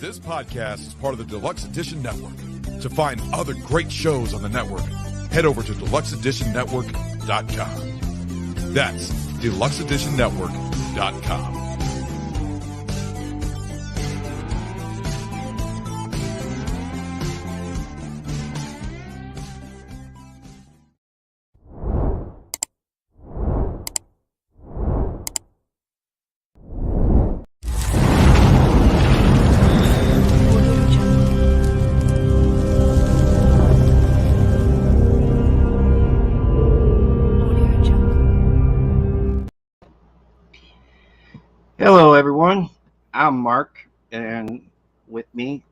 This podcast is part of the Deluxe Edition Network. To find other great shows on the network, head over to deluxeeditionnetwork.com. That's deluxeeditionnetwork.com. Hello, everyone. I'm Mark, and with me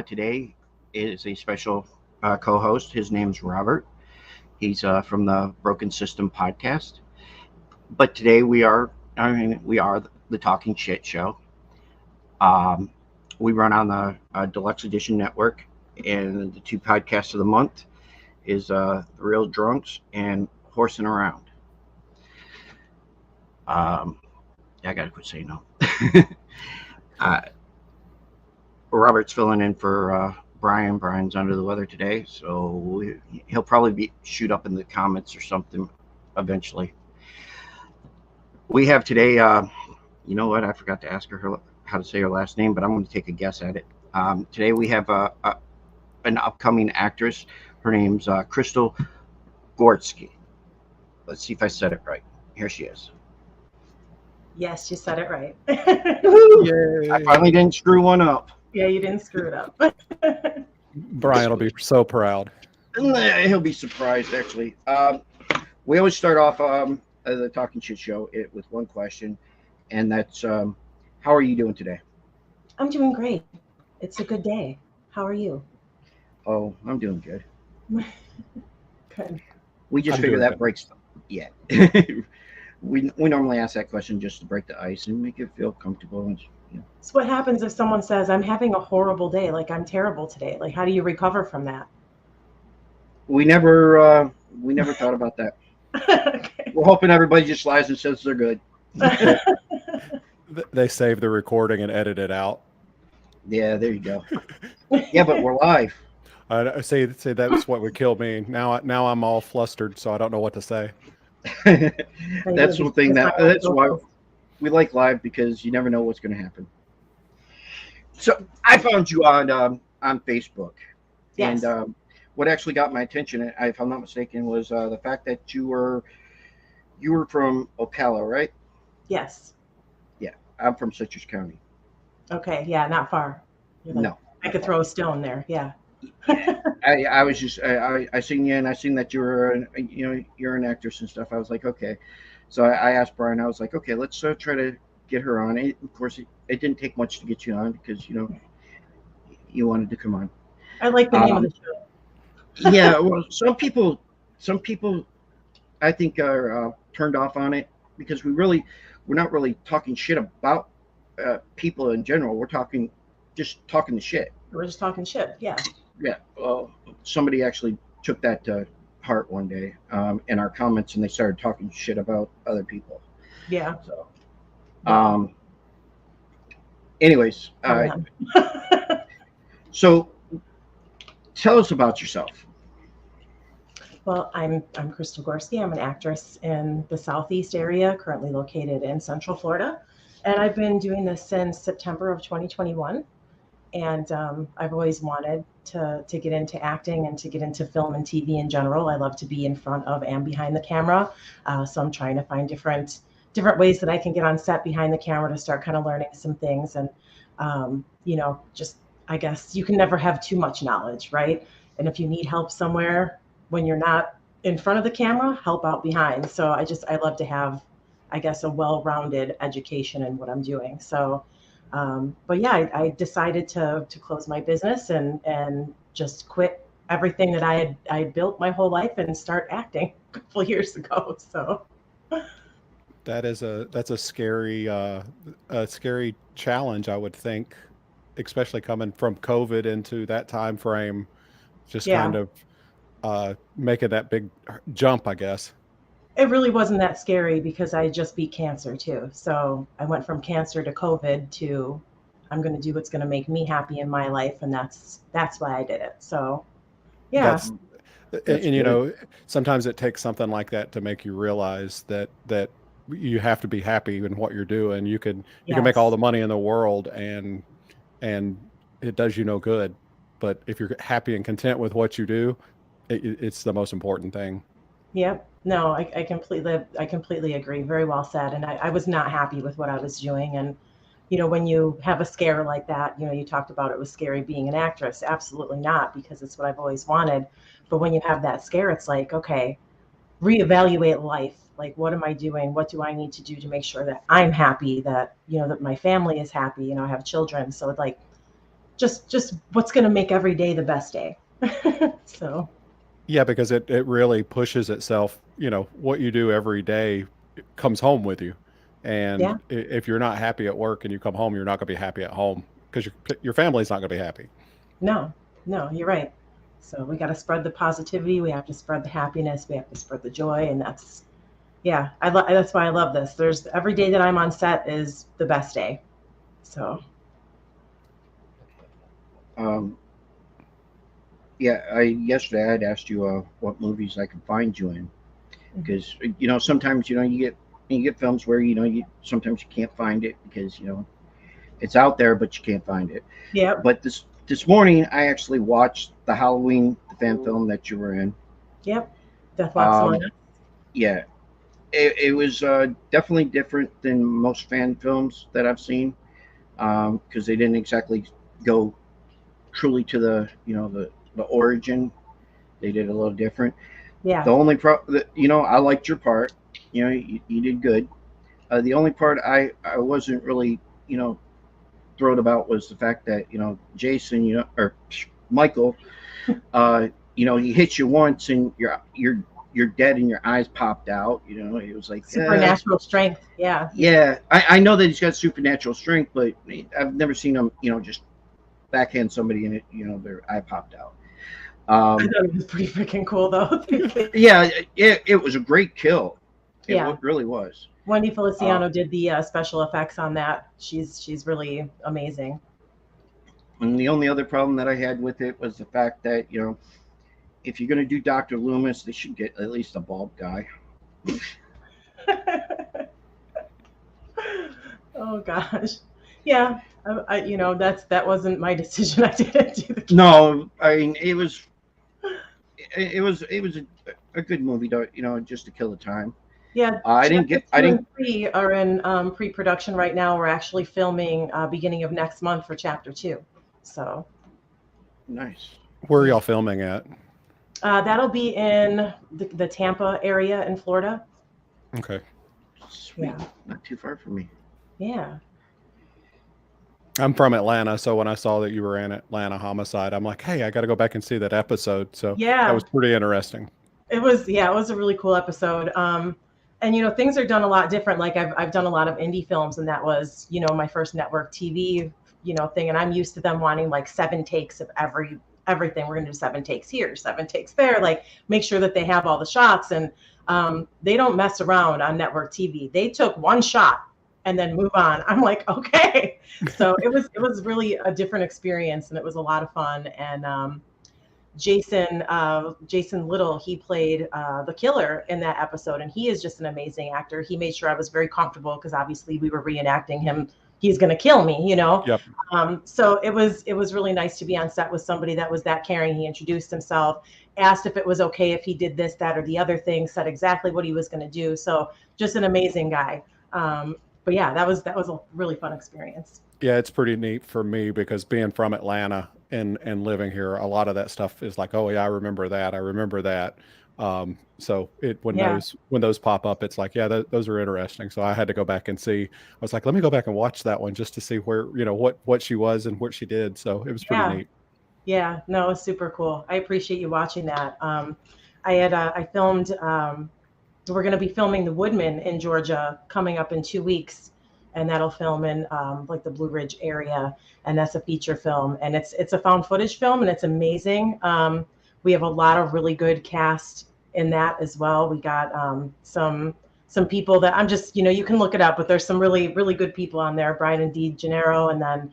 today is a special co-host. His name's Robert. He's from the Broken System podcast. But today we are the Talking Shit Show. We run on the Deluxe Edition Network, and the two podcasts of the month is The Real Drunks and Horsing Around. I gotta quit saying no. Robert's filling in for Brian. Brian's under the weather today, so he'll probably shoot up in the comments or something eventually. We have today, you know what? I forgot to ask her how to say her last name, but I'm going to take a guess at it. Today we have an upcoming actress. Her name's Crystal Gorski. Let's see if I said it right. Here she is. Yes, you said it right. Yay. I finally didn't screw one up. Yeah, you didn't screw it up. Brian will be so proud. He'll be surprised, actually. We always start off the Talking Shit Show with one question, and that's, how are you doing today? I'm doing great. It's a good day. How are you? Oh, I'm doing good. Good. We just figured that breaks. Yeah. We normally ask that question just to break the ice and make it feel comfortable. And, you know. So what happens if someone says, I'm having a horrible day, like I'm terrible today? Like, how do you recover from that? We never thought about that. Okay. We're hoping everybody just lies and says they're good. They save the recording and edit it out. Yeah, there you go. Yeah, but we're live. I say that's what would kill me. Now I'm all flustered, so I don't know what to say. That's one thing that's why we like live, because you never know what's going to happen. So I found you on Facebook. Yes. And what actually got my attention, if I'm not mistaken, was the fact that you were from Ocala, right? Yes. Yeah, I'm from Citrus County. Okay. Yeah, not far. No, I could throw a stone there. Yeah. I was just I seen you, and I seen that you were you're an actress and stuff. I was like, okay. So I asked Brian. I was like, okay, let's try to get her on. Of course, it didn't take much to get you on, because you wanted to come on. I like the name of the show. Yeah, well, some people I think are turned off on it, because we're not really talking shit about people in general. We're just talking the shit. We're just talking shit. Yeah. Yeah, well, somebody actually took that to heart one day in our comments, and they started talking shit about other people. Yeah. So, anyways, so tell us about yourself. Well, I'm Crystal Gorski. I'm an actress in the Southeast area, currently located in Central Florida, and I've been doing this since September of 2021. And I've always wanted to get into acting and to get into film and TV in general. I love to be in front of and behind the camera. So I'm trying to find different ways that I can get on set behind the camera to start kind of learning some things. And, just, I guess you can never have too much knowledge, right? And if you need help somewhere when you're not in front of the camera, help out behind. So I love to have, I guess, a well-rounded education in what I'm doing. So but yeah, I decided to close my business and just quit everything that I had built my whole life and start acting a couple of years ago. So that's a scary challenge, I would think, especially coming from COVID into that time frame, just kind of making that big jump, I guess. It really wasn't that scary because I just beat cancer too. So I went from cancer to COVID to I'm going to do what's going to make me happy in my life. And that's why I did it. So, yeah. That's and you know, sometimes it takes something like that to make you realize that you have to be happy in what you're doing. You can make all the money in the world and it does you no good. But if you're happy and content with what you do, it's the most important thing. Yep. No, I completely agree. Very well said. And I was not happy with what I was doing. And, you know, when you have a scare like that, you know, you talked about it was scary being an actress. Absolutely not, because it's what I've always wanted. But when you have that scare, it's like, okay, reevaluate life. Like, what am I doing? What do I need to do to make sure that I'm happy, that, you know, that my family is happy, you know, I have children. So it's like, just what's going to make every day the best day. So. Yeah, because it really pushes itself, you know, what you do every day comes home with you. And if you're not happy at work and you come home, you're not going to be happy at home because your family's not going to be happy. No, you're right. So we got to spread the positivity. We have to spread the happiness. We have to spread the joy. And that's why I love this. There's every day that I'm on set is the best day. So. Yesterday I had asked you what movies I could find you in, because you know sometimes you get films where you sometimes you can't find it because it's out there but you can't find it. Yeah. But this morning I actually watched the Halloween fan film that you were in. Yep. Death Walks Among Us. Yeah. It was definitely different than most fan films that I've seen, because they didn't exactly go truly to the origin. They did a little different. Yeah. The only I liked your part. You did good. The only part I wasn't really thrilled about was the fact that Jason or Michael he hit you once and you're dead and your eyes popped out. It was like supernatural strength. Yeah. Yeah, I know that he's got supernatural strength, but I've never seen him just backhand somebody and it their eye popped out. I thought it was pretty freaking cool though. Yeah, it was a great kill. It really was. Wendy Feliciano did the special effects on that. She's really amazing. And the only other problem that I had with it was the fact that if you're going to do Dr. Loomis, they should get at least a bald guy. Oh gosh. Yeah. That wasn't my decision. I didn't do the. No, I mean it was a good movie to just to kill the time. Yeah, I didn't. 3 are in pre-production right now. We're actually filming beginning of next month for Chapter 2. So. Nice. Where are y'all filming at? That'll be in the Tampa area in Florida. Okay. Sweet. Yeah. Not too far from me. Yeah. I'm from Atlanta, so when I saw that you were in Atlanta Homicide, I'm like, hey, I got to go back and see that episode. So that was pretty interesting. It was a really cool episode. And things are done a lot different. Like I've done a lot of indie films, and that was my first network TV thing, and I'm used to them wanting like 7 takes of everything. We're gonna do 7 takes here, 7 takes there. Like make sure that they have all the shots, and they don't mess around on network TV. They took 1 shot and then move on. I'm like, okay. So it was really a different experience, and it was a lot of fun. And Jason Little, he played the killer in that episode, and he is just an amazing actor. He made sure I was very comfortable because obviously we were reenacting him. He's going to kill me, Yep. So it was really nice to be on set with somebody that was that caring. He introduced himself, asked if it was okay if he did this, that, or the other thing, said exactly what he was going to do. So just an amazing guy. But yeah, that was a really fun experience. Yeah, it's pretty neat for me because being from Atlanta and living here, a lot of that stuff is like, oh yeah, I remember that. So when those pop up, it's like, yeah, those are interesting. So I had to go back and see. I was like, let me go back and watch that one just to see where what she was and what she did. So it was pretty neat. Yeah, no, it was super cool. I appreciate you watching that. I filmed. We're going to be filming The Woodman in Georgia coming up in 2 weeks, and that'll film in like the Blue Ridge area, and that's a feature film, and it's a found footage film, and it's amazing. We have a lot of really good cast in that as well. We got some some people that I'm just, you can look it up, but there's some really, really good people on there. Brian and Dee Gennaro, and then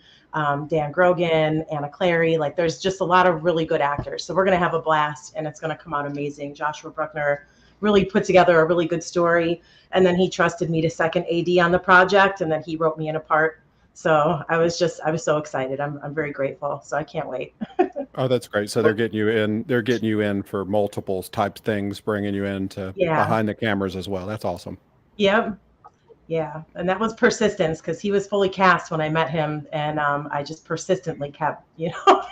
Dan Grogan, Anna Clary. Like there's just a lot of really good actors. So we're going to have a blast and it's going to come out amazing. Joshua Bruckner really put together a really good story. And then he trusted me to second AD on the project. And then he wrote me in a part. So I was so excited. I'm very grateful. So I can't wait. Oh, that's great. So they're getting you in for multiple type things, bringing you into behind the cameras as well. That's awesome. Yep. Yeah. And that was persistence because he was fully cast when I met him. And I just persistently kept,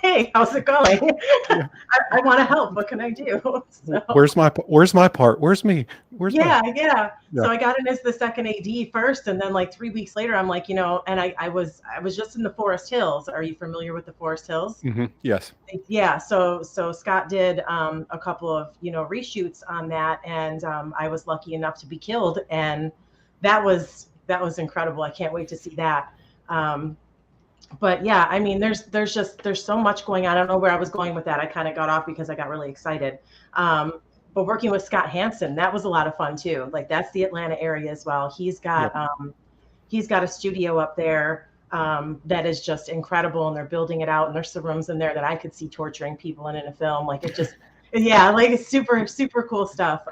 hey, how's it going? Yeah. I want to help. What can I do? So, where's my part? Where's me? Yeah. So I got in as the second AD first. And then like 3 weeks later, I'm like, and I was just in the Forest Hills. Are you familiar with the Forest Hills? Mm-hmm. Yes. Yeah. So Scott did a couple of, reshoots on that. And I was lucky enough to be killed. And that was incredible. I can't wait to see that. But yeah, I mean, there's so much going on. I don't know where I was going with that. I kind of got off because I got really excited. But working with Scott Hansen, that was a lot of fun too. Like that's the Atlanta area as well. He's got a studio up there that is just incredible, and they're building it out. And there's some rooms in there that I could see torturing people in a film. Like it just, like it's super, super cool stuff.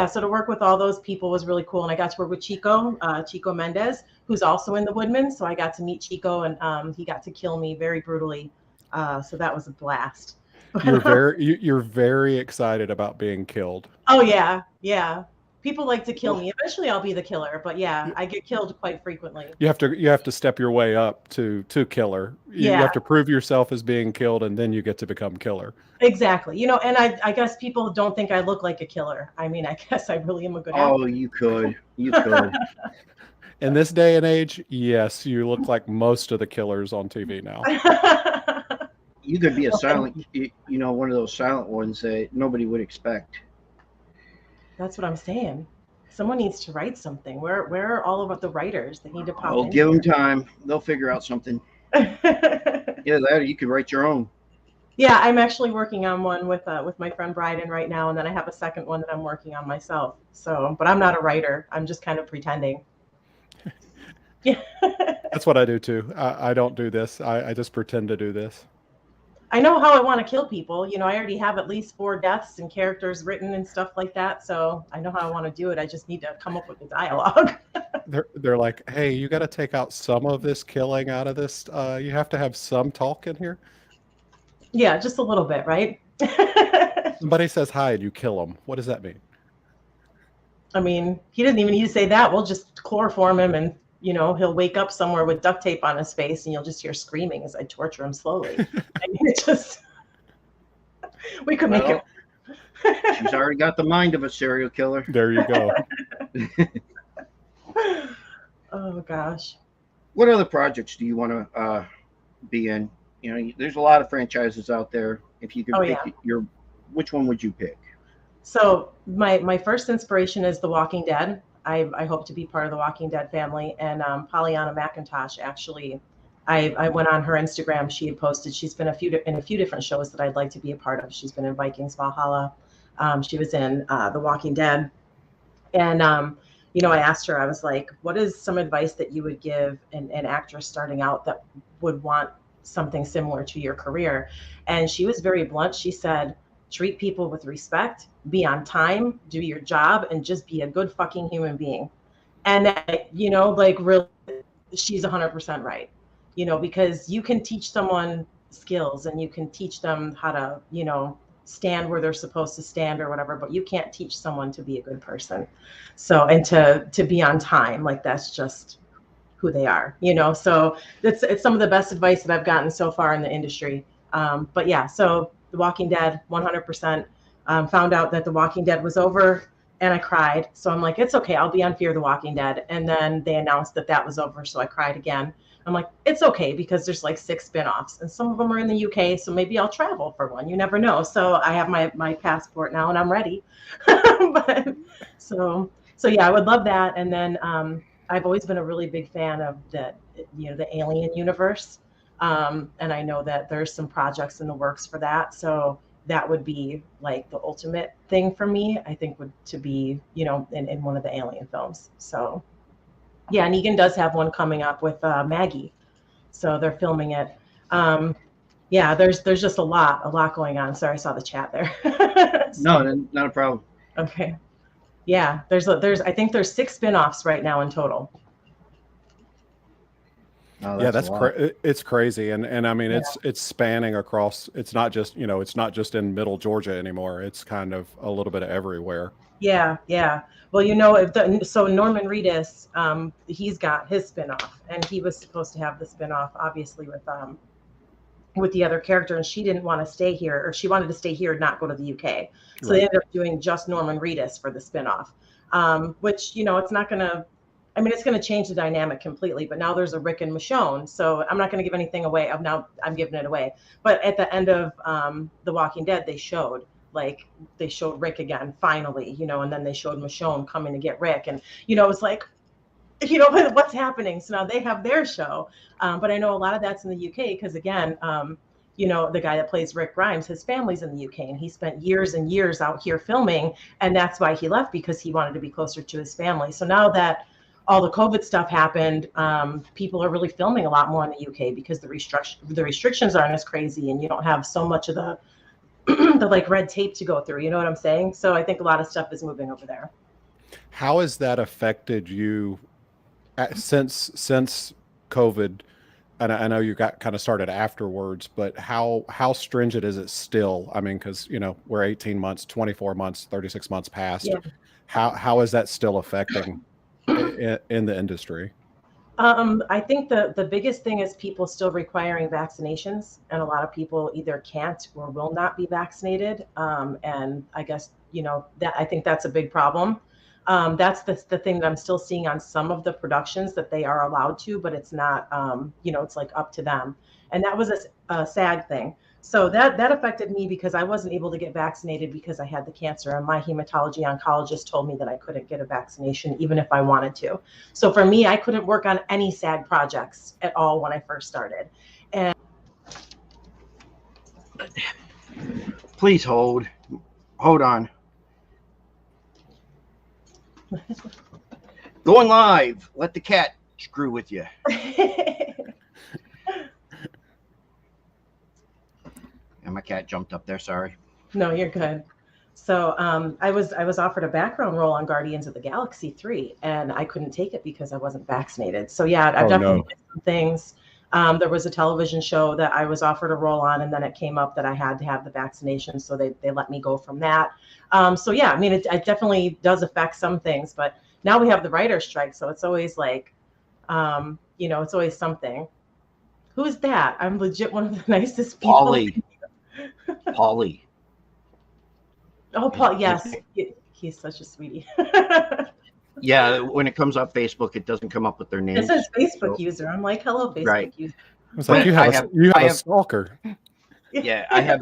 So to work with all those people was really cool. And I got to work with Chico Mendez, who's also in the Woodman. So I got to meet Chico, and he got to kill me very brutally. So that was a blast. You're very excited about being killed. Oh yeah. People like to kill me. Eventually I'll be the killer, but yeah, I get killed quite frequently. You have to step your way up to killer. You have to prove yourself as being killed, and then you get to become killer. Exactly. And I guess people don't think I look like a killer. I mean, I guess I really am a good actor. Oh, you could. In this day and age, yes, you look like most of the killers on TV now. You could be a silent, one of those silent ones that nobody would expect. That's what I'm saying. Someone needs to write something. Where are all of the writers that need to pop in? Give them time. They'll figure out something. That you could write your own. Yeah, I'm actually working on one with my friend Bryden right now, and then I have a second one that I'm working on myself. So, but I'm not a writer. I'm just kind of pretending. Yeah. That's what I do too. I don't do this. I just pretend to do this. I know how I want to kill people. I already have at least 4 deaths and characters written and stuff like that. So I know how I want to do it. I just need to come up with the dialogue. They're like, hey, you got to take out some of this killing out of this. You have to have some talk in here. Yeah, just a little bit, right? Somebody says hi and you kill him. What does that mean? I mean, he doesn't even need to say that. We'll just chloroform him, and he'll wake up somewhere with duct tape on his face, and you'll just hear screaming as I torture him slowly. I mean, it just, we could make it. She's already got the mind of a serial killer. There you go. Oh gosh. What other projects do you want to be in? There's a lot of franchises out there. If you could pick which one would you pick? So my first inspiration is The Walking Dead. I hope to be part of the Walking Dead family. And Pollyanna McIntosh, actually, I went on her Instagram. She had posted, she's been in a few different shows that I'd like to be a part of. She's been in Vikings Valhalla. She was in The Walking Dead. And, I asked her, I was like, what is some advice that you would give an actress starting out that would want something similar to your career? And she was very blunt. She said, treat people with respect, be on time, do your job, and just be a good fucking human being. And that, really, she's 100% right. Because you can teach someone skills and you can teach them how to, stand where they're supposed to stand or whatever, but you can't teach someone to be a good person. So, and to be on time, like that's just who they are, so it's some of the best advice that I've gotten so far in the industry. But yeah, so The Walking Dead, 100%. Found out that The Walking Dead was over, and I cried. So I'm like, it's okay, I'll be on Fear the Walking Dead. And then they announced that was over, so I cried again. I'm like, it's okay, because there's like 6 spinoffs, and some of them are in the UK, so maybe I'll travel for one. You never know. So I have my passport now, and I'm ready. So yeah, I would love that. And then I've always been a really big fan of the Alien universe. And I know that there's some projects in the works for that. So that would be like the ultimate thing for me, I think, would to be, you know, in one of the Alien films. So yeah, Negan does have one coming up with Maggie. So they're filming it. Yeah, there's just a lot going on. Sorry, I saw the chat there. No, not a problem. Okay. Yeah, I think there's 6 spin-offs right now in total. Oh, Yeah, it's crazy, and I mean it's spanning across. It's not just in Middle Georgia anymore. It's kind of a little bit of everywhere. Yeah. Well, so Norman Reedus, he's got his spin-off, and he was supposed to have the spin-off, obviously, with the other character, and she didn't want to stay here, or she wanted to stay here and not go to the UK. So They ended up doing just Norman Reedus for the spin-off, which, it's not going to, it's going to change the dynamic completely, but now there's a Rick and Michonne, so I'm not going to give anything away. Now I'm giving it away. But at the end of The Walking Dead, they showed Rick again, finally, and then they showed Michonne coming to get Rick. And, it was like, what's happening? So now they have their show. But I know a lot of that's in the UK because, again, the guy that plays Rick Grimes, his family's in the UK, and he spent years and years out here filming. And that's why he left, because he wanted to be closer to his family. So now that all the COVID stuff happened, people are really filming a lot more in the UK because the restrictions aren't as crazy, and you don't have so much of the like red tape to go through. You know what I'm saying? So I think a lot of stuff is moving over there. How has that affected you since COVID? And I know you got kind of started afterwards, but how stringent is it still? I mean, because we're 18 months, 24 months, 36 months past. Yeah. How is that still affecting in the industry? I think the biggest thing is people still requiring vaccinations, and a lot of people either can't or will not be vaccinated. And I guess, that I think that's a big problem. That's the thing that I'm still seeing on some of the productions, that they are allowed to, but it's not, it's like up to them. And that was a SAG thing. So that affected me because I wasn't able to get vaccinated because I had the cancer, and my hematology oncologist told me that I couldn't get a vaccination even if I wanted to. So for me, I couldn't work on any SAG projects at all when I first started. And please hold on. Going live. Let the cat screw with you. And my cat jumped up there. Sorry. No, you're good. So I was offered a background role on Guardians of the Galaxy 3, and I couldn't take it because I wasn't vaccinated. So yeah, I've definitely missed some things. There was a television show that I was offered a role on, and then it came up that I had to have the vaccination, so they let me go from that. So yeah, it definitely does affect some things, but now we have the writer's strike, so it's always like, it's always something. Who is that? I'm legit one of the nicest people. Paulie. Oh, Paul, yes. He's such a sweetie. Yeah, when it comes up Facebook, it doesn't come up with their name. It says Facebook user. I'm like, hello, Facebook user. It's like you have a stalker. Yeah, I have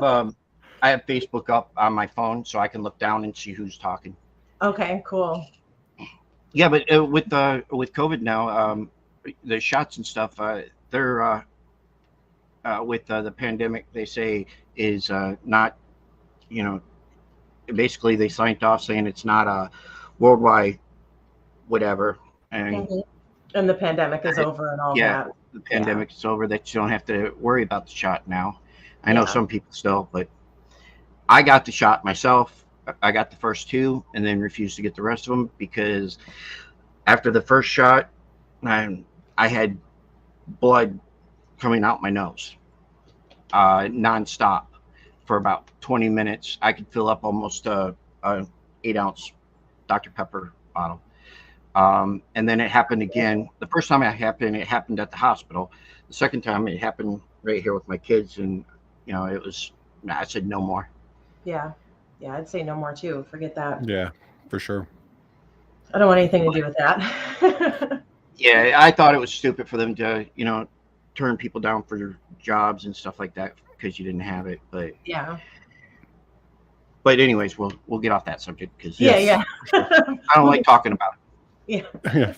Facebook up on my phone, so I can look down and see who's talking. Okay, cool. Yeah, but with COVID now, the shots and stuff, they're with the pandemic, they say is not, basically they signed off saying it's not a worldwide whatever, and the pandemic is over and all that. Yeah, the pandemic is over, that you don't have to worry about the shot now. I know some people still, but I got the shot myself. I got the first 2 and then refused to get the rest of them because after the first shot, I had blood coming out my nose nonstop for about 20 minutes. I could fill up almost a 8-ounce Dr. Pepper bottle. And then it happened again. The first time it happened at the hospital. The second time it happened right here with my kids, and it was. I said no more. Yeah, I'd say no more too. Forget that. Yeah, for sure. I don't want anything to do with that. Yeah, I thought it was stupid for them to, turn people down for their jobs and stuff like that because you didn't have it. But yeah. But anyways, we'll get off that subject because yeah. I don't like talking about it. Yeah. Yeah.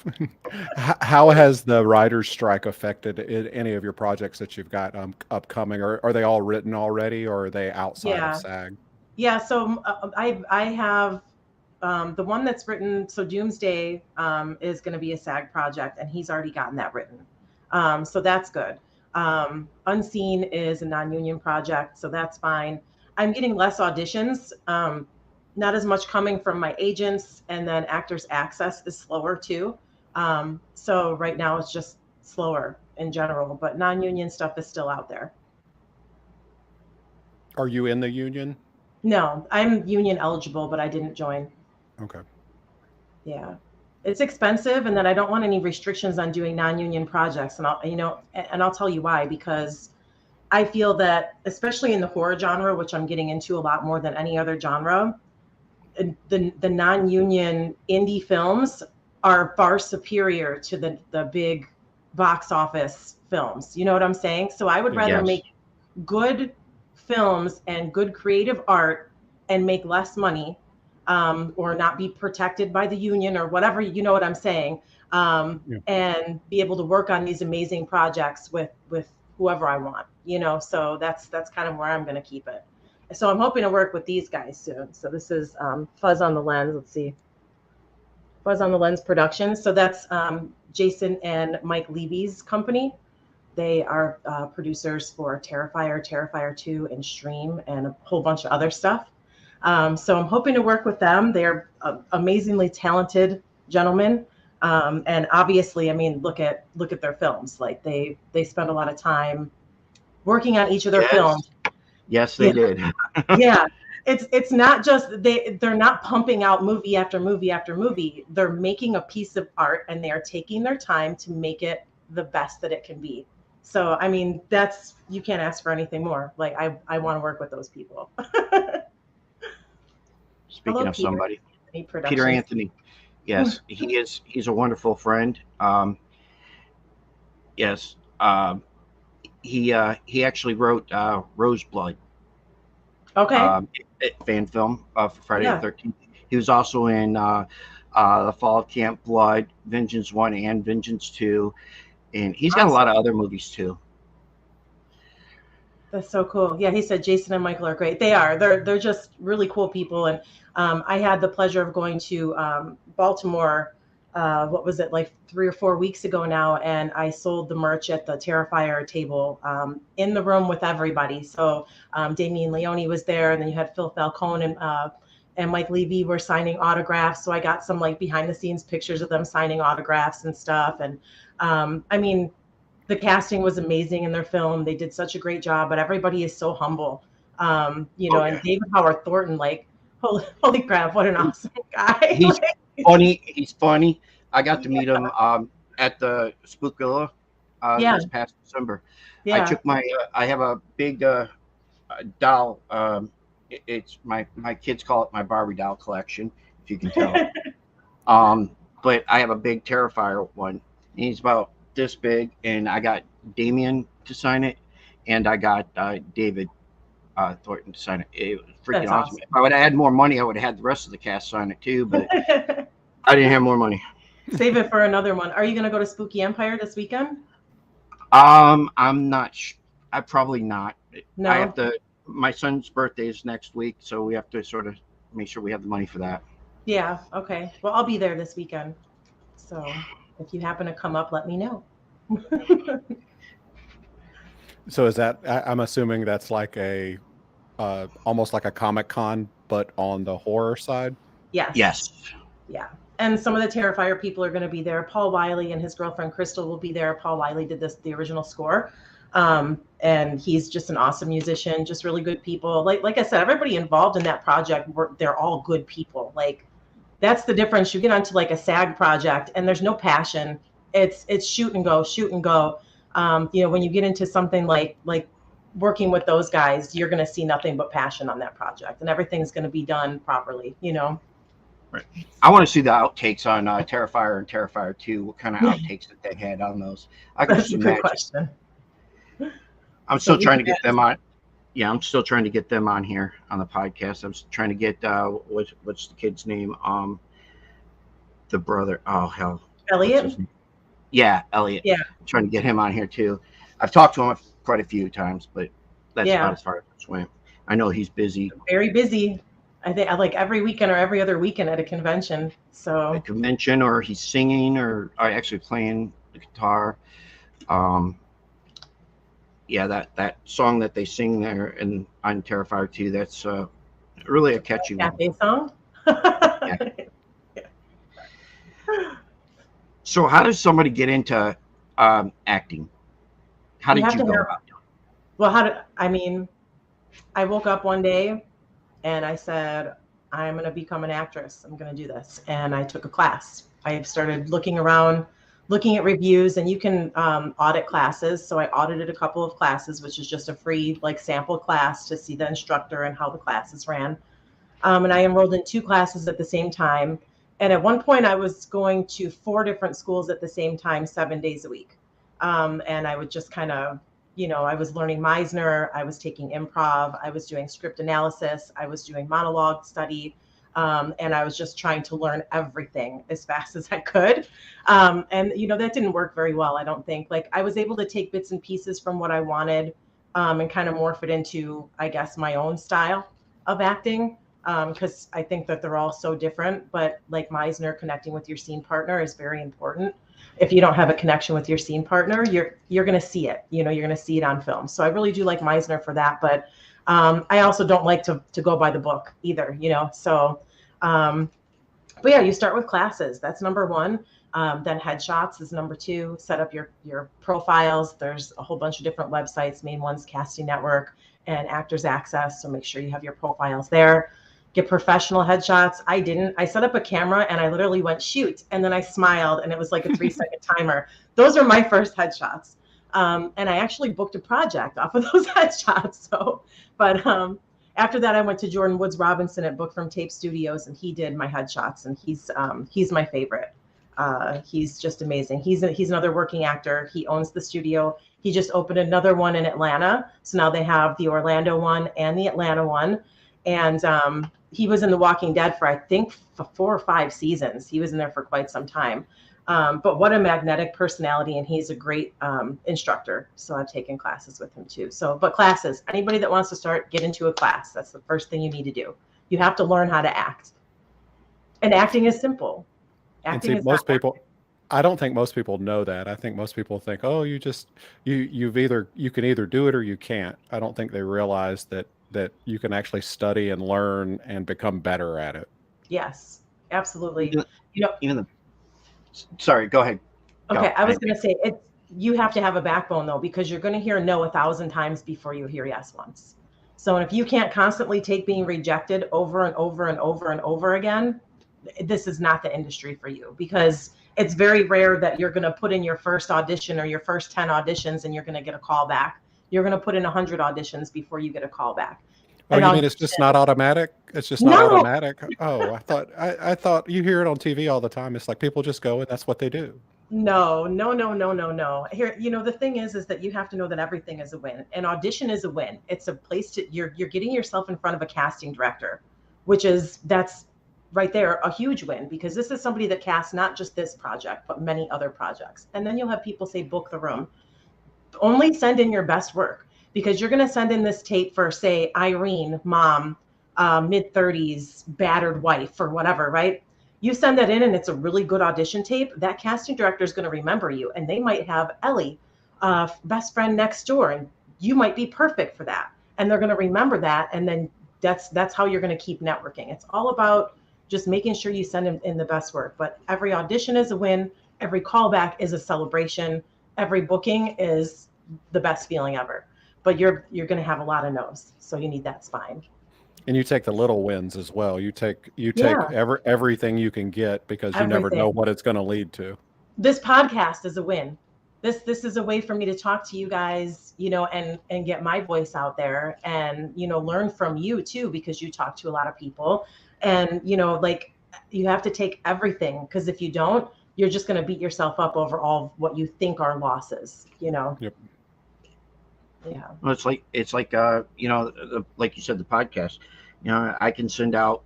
How has the writers' strike affected any of your projects that you've got upcoming? Or are they all written already, or are they outside of Yeah. SAG? Yeah. So I have the one that's written. So Doomsday is going to be a SAG project, and he's already gotten that written. So that's good. Unseen is a non-union project, so that's fine. I'm getting less auditions. Not as much coming from my agents, and then Actors Access is slower too. So right now it's just slower in general, but non-union stuff is still out there. Are you in the union? No, I'm union eligible, but I didn't join. Okay. Yeah. It's expensive, and then I don't want any restrictions on doing non-union projects. And I'll tell you why, because I feel that, especially in the horror genre, which I'm getting into a lot more than any other genre, the non-union indie films are far superior to the big box office films. You know what I'm saying? So I would rather Yes. make good films and good creative art and make less money, or not be protected by the union or whatever, you know what I'm saying, and be able to work on these amazing projects with whoever I want, so that's kind of where I'm going to keep it. So I'm hoping to work with these guys soon. So this is Fuzz on the Lens. Let's see. Fuzz on the Lens Productions. So that's Jason and Mike Levy's company. They are producers for Terrifier, Terrifier 2, and Stream, and a whole bunch of other stuff. So I'm hoping to work with them. They're amazingly talented gentlemen. And obviously, I mean, look at their films. Like they spend a lot of time working on each of their films. Yes, they did. Yeah. It's not just they're not pumping out movie after movie after movie. They're making a piece of art, and they are taking their time to make it the best that it can be. So, I mean, you can't ask for anything more. Like I want to work with those people. Speaking of somebody, Peter Anthony. Yes, he's a wonderful friend. Yes. He actually wrote Roseblood. Okay. Fan film for Friday the 13th. He was also in The Fall of Camp Blood, Vengeance 1 and Vengeance 2. And he's got a lot of other movies too. That's so cool. Yeah, he said Jason and Michael are great. They are. They're just really cool people. And I had the pleasure of going to Baltimore. What was it, like 3 or 4 weeks ago now? And I sold the merch at the Terrifier table in the room with everybody. So Damien Leone was there, and then you had Phil Falcone and Mike Levy were signing autographs. So I got some like behind the scenes pictures of them signing autographs and stuff. And I mean, the casting was amazing in their film. They did such a great job, but everybody is so humble. And David Howard Thornton, like, holy crap, what an awesome guy. He's funny. I got to meet him at the Spookvilla this past December. Yeah. I have a big doll. It's my kids call it my Barbie doll collection, if you can tell. But I have a big Terrifier one. He's about this big, and I got Damien to sign it, and I got David Thornton to sign it. It was freaking awesome. If I would have had more money, I would have had the rest of the cast sign it too, but I didn't have more money. Save it for another one. Are you going to go to Spooky Empire this weekend? I'm not. I probably not. No. I have to. My son's birthday is next week, so we have to sort of make sure we have the money for that. Yeah. Okay. Well, I'll be there this weekend. So if you happen to come up, let me know. So is that? I'm assuming that's like a almost like a Comic-Con, but on the horror side. Yes. Yes. Yeah. And some of the Terrifier people are going to be there. Paul Wiley and his girlfriend Crystal will be there. Paul Wiley did the original score. And he's just an awesome musician, just really good people. Like I said, everybody involved in that project, they're all good people. Like that's the difference. You get onto like a SAG project and there's no passion. It's shoot and go. When you get into something like working with those guys, you're going to see nothing but passion on that project, and everything's going to be done properly, Right. I want to see the outtakes on Terrifier and Terrifier 2. What kind of outtakes that they had on those? That's a good question. I'm still trying to get them on. Yeah, I'm still trying to get them on here on the podcast. I'm trying to get what's the kid's name? the brother. Oh hell, Elliot. Yeah, Elliot. Yeah. I'm trying to get him on here too. I've talked to him quite a few times, but that's about as far as I went. I know he's busy. Very busy. I think like every weekend or every other weekend at a convention. So a convention, or he's singing, or actually playing the guitar. Yeah, that song that they sing there, and I'm Terrified too. That's really a catchy cafe song. Yeah. So, how does somebody get into acting? How did you go about it? Well, I woke up one day and I said, I'm going to become an actress. I'm going to do this. And I took a class. I started looking around, looking at reviews, and you can audit classes. So I audited a couple of classes, which is just a free like sample class to see the instructor and how the classes ran. And I enrolled in 2 classes at the same time. And at one point I was going to 4 different schools at the same time, 7 days a week. And I would just kind of, I was learning Meisner, I was taking improv, I was doing script analysis, I was doing monologue study, and I was just trying to learn everything as fast as I could. And, that didn't work very well, I don't think. Like, I was able to take bits and pieces from what I wanted and kind of morph it into, I guess, my own style of acting, because I think that they're all so different. But like Meisner, connecting with your scene partner is very important. If you don't have a connection with your scene partner, you're going to see it. You're going to see it on film. So I really do like Meisner for that. But I also don't like to go by the book either. So, but yeah, you start with classes. That's number 1. Then headshots is number 2. Set up your profiles. There's a whole bunch of different websites. Main one's Casting Network and Actors Access. So make sure you have your profiles there. Get professional headshots. I didn't. I set up a camera and I literally went shoot, and then I smiled, and it was like a 3-second timer. Those are my first headshots, and I actually booked a project off of those headshots. So, but after that, I went to Jordan Woods Robinson at Book from Tape Studios, and he did my headshots, and he's my favorite. He's just amazing. He's another working actor. He owns the studio. He just opened another one in Atlanta, so now they have the Orlando one and the Atlanta one, and he was in The Walking Dead for, I think, 4 or 5 seasons. He was in there for quite some time. But what a magnetic personality, and he's a great instructor. So I've taken classes with him too. But classes, anybody that wants to start, get into a class. That's the first thing you need to do. You have to learn how to act. And acting is simple. Acting and see, most people, I don't think most people know that. I think most people think, oh, you can either do it or you can't. I don't think they realize that you can actually study and learn and become better at it. Yes, absolutely. Sorry, go ahead. Okay, I was going to say, you have to have a backbone though, because you're going to hear no 1,000 times before you hear yes once. So if you can't constantly take being rejected over and over and over and over again, this is not the industry for you, because it's very rare that you're going to put in your first audition or your first 10 auditions and you're going to get a call back. You're going to put in 100 auditions before you get a call back. Oh, you mean it's just not automatic? It's just not automatic? Oh, I thought you hear it on TV all the time. It's like people just go and that's what they do. No. Here, the thing is that you have to know that everything is a win. An audition is a win. It's a place you're getting yourself in front of a casting director, that's right there a huge win, because this is somebody that casts not just this project, but many other projects. And then you'll have people say, book the room. Only send in your best work, because you're going to send in this tape for, say, Irene, mom, mid-30s, battered wife, or whatever, right? You send that in and it's a really good audition tape. That casting director is going to remember you, and they might have Ellie, best friend next door, and you might be perfect for that. And they're going to remember that, and then that's how you're going to keep networking. It's all about just making sure you send in the best work. But every audition is a win. Every callback is a celebration. Every booking is the best feeling ever. But you're going to have a lot of no's, so you need that spine. And you take the little wins as well. You take everything you can get, because you never know what it's going to lead to. This podcast is a win. This is a way for me to talk to you guys, and get my voice out there, and learn from you too, because you talk to a lot of people, and you have to take everything, because if you don't, you're just going to beat yourself up over all what you think are losses. Yep. Yeah. Well, it's like like you said, the podcast. I can send out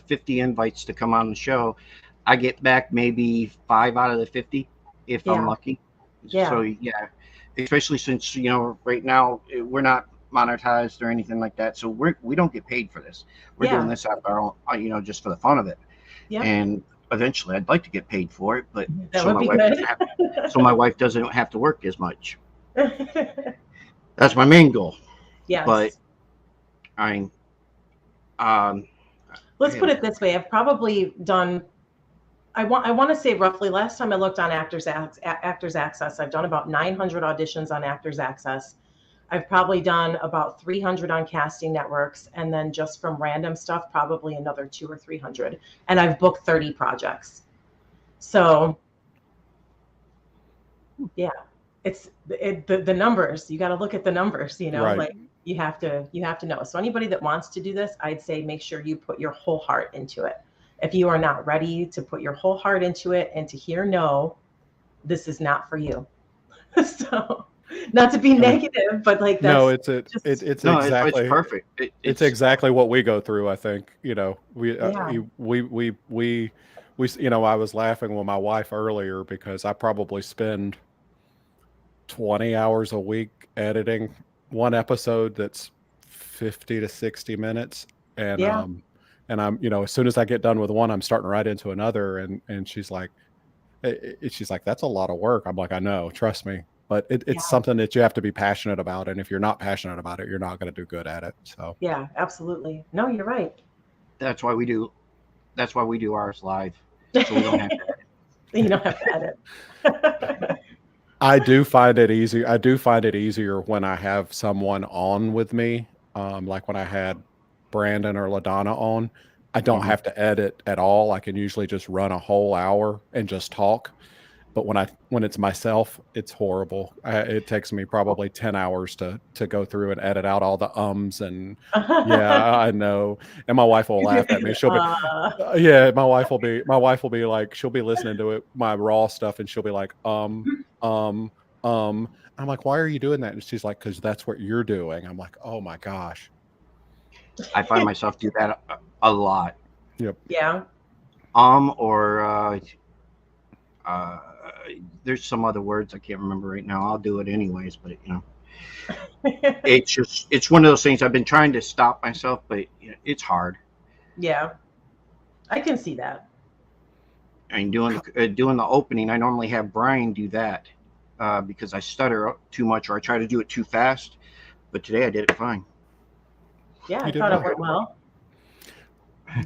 50 invites to come on the show, I get back maybe 5 out of the 50 if I'm lucky. Yeah. So yeah, especially since right now we're not monetized or anything like that, so we don't get paid for this. We're doing this out of our own, just for the fun of it. Yeah. And eventually, I'd like to get paid for it, but that would be good. So my wife doesn't have to work as much. That's my main goal. Yes. But let's put it this way. I've probably done, I want to say roughly, last time I looked on Actors Access, I've done about 900 auditions on Actors Access. I've probably done about 300 on casting networks, and then just from random stuff, probably another 200 or 300. And I've booked 30 projects. So yeah, it's the numbers. You got to look at the numbers, Right. like you have to know. So anybody that wants to do this, I'd say make sure you put your whole heart into it. If you are not ready to put your whole heart into it and to hear no, this is not for you. So not to be negative, but like that's no, it's exactly it's perfect. It's exactly what we go through. I think we I was laughing with my wife earlier because I probably spend 20 hours a week editing one episode that's 50 to 60 minutes, and I'm as soon as I get done with one, I'm starting right into another, and she's like that's a lot of work. I'm like, I know, trust me. But it's something that you have to be passionate about. And if you're not passionate about it, you're not going to do good at it. So yeah, absolutely. No, you're right. That's why we do ours live. So we don't have to edit. You don't have to edit. I do find it easy. I do find it easier when I have someone on with me. Like when I had Brandon or LaDonna on, I don't have to edit at all. I can usually just run a whole hour and just talk. But when it's myself, it's horrible. It takes me probably 10 hours to go through and edit out all the ums and yeah, I know. And my wife will laugh at me. She'll be my wife will be like, she'll be listening to it, my raw stuff, and she'll be like, I'm like, why are you doing that? And she's like, because that's what you're doing. I'm like, oh my gosh. I find myself do that a lot. Yep. Yeah. Or there's some other words I can't remember right now. I'll do it anyways, but it's one of those things I've been trying to stop myself, but it's hard. Yeah, I can see that. And doing the opening, I normally have Brian do that because I stutter too much or I try to do it too fast. But today I did it fine. Yeah, I thought it went well.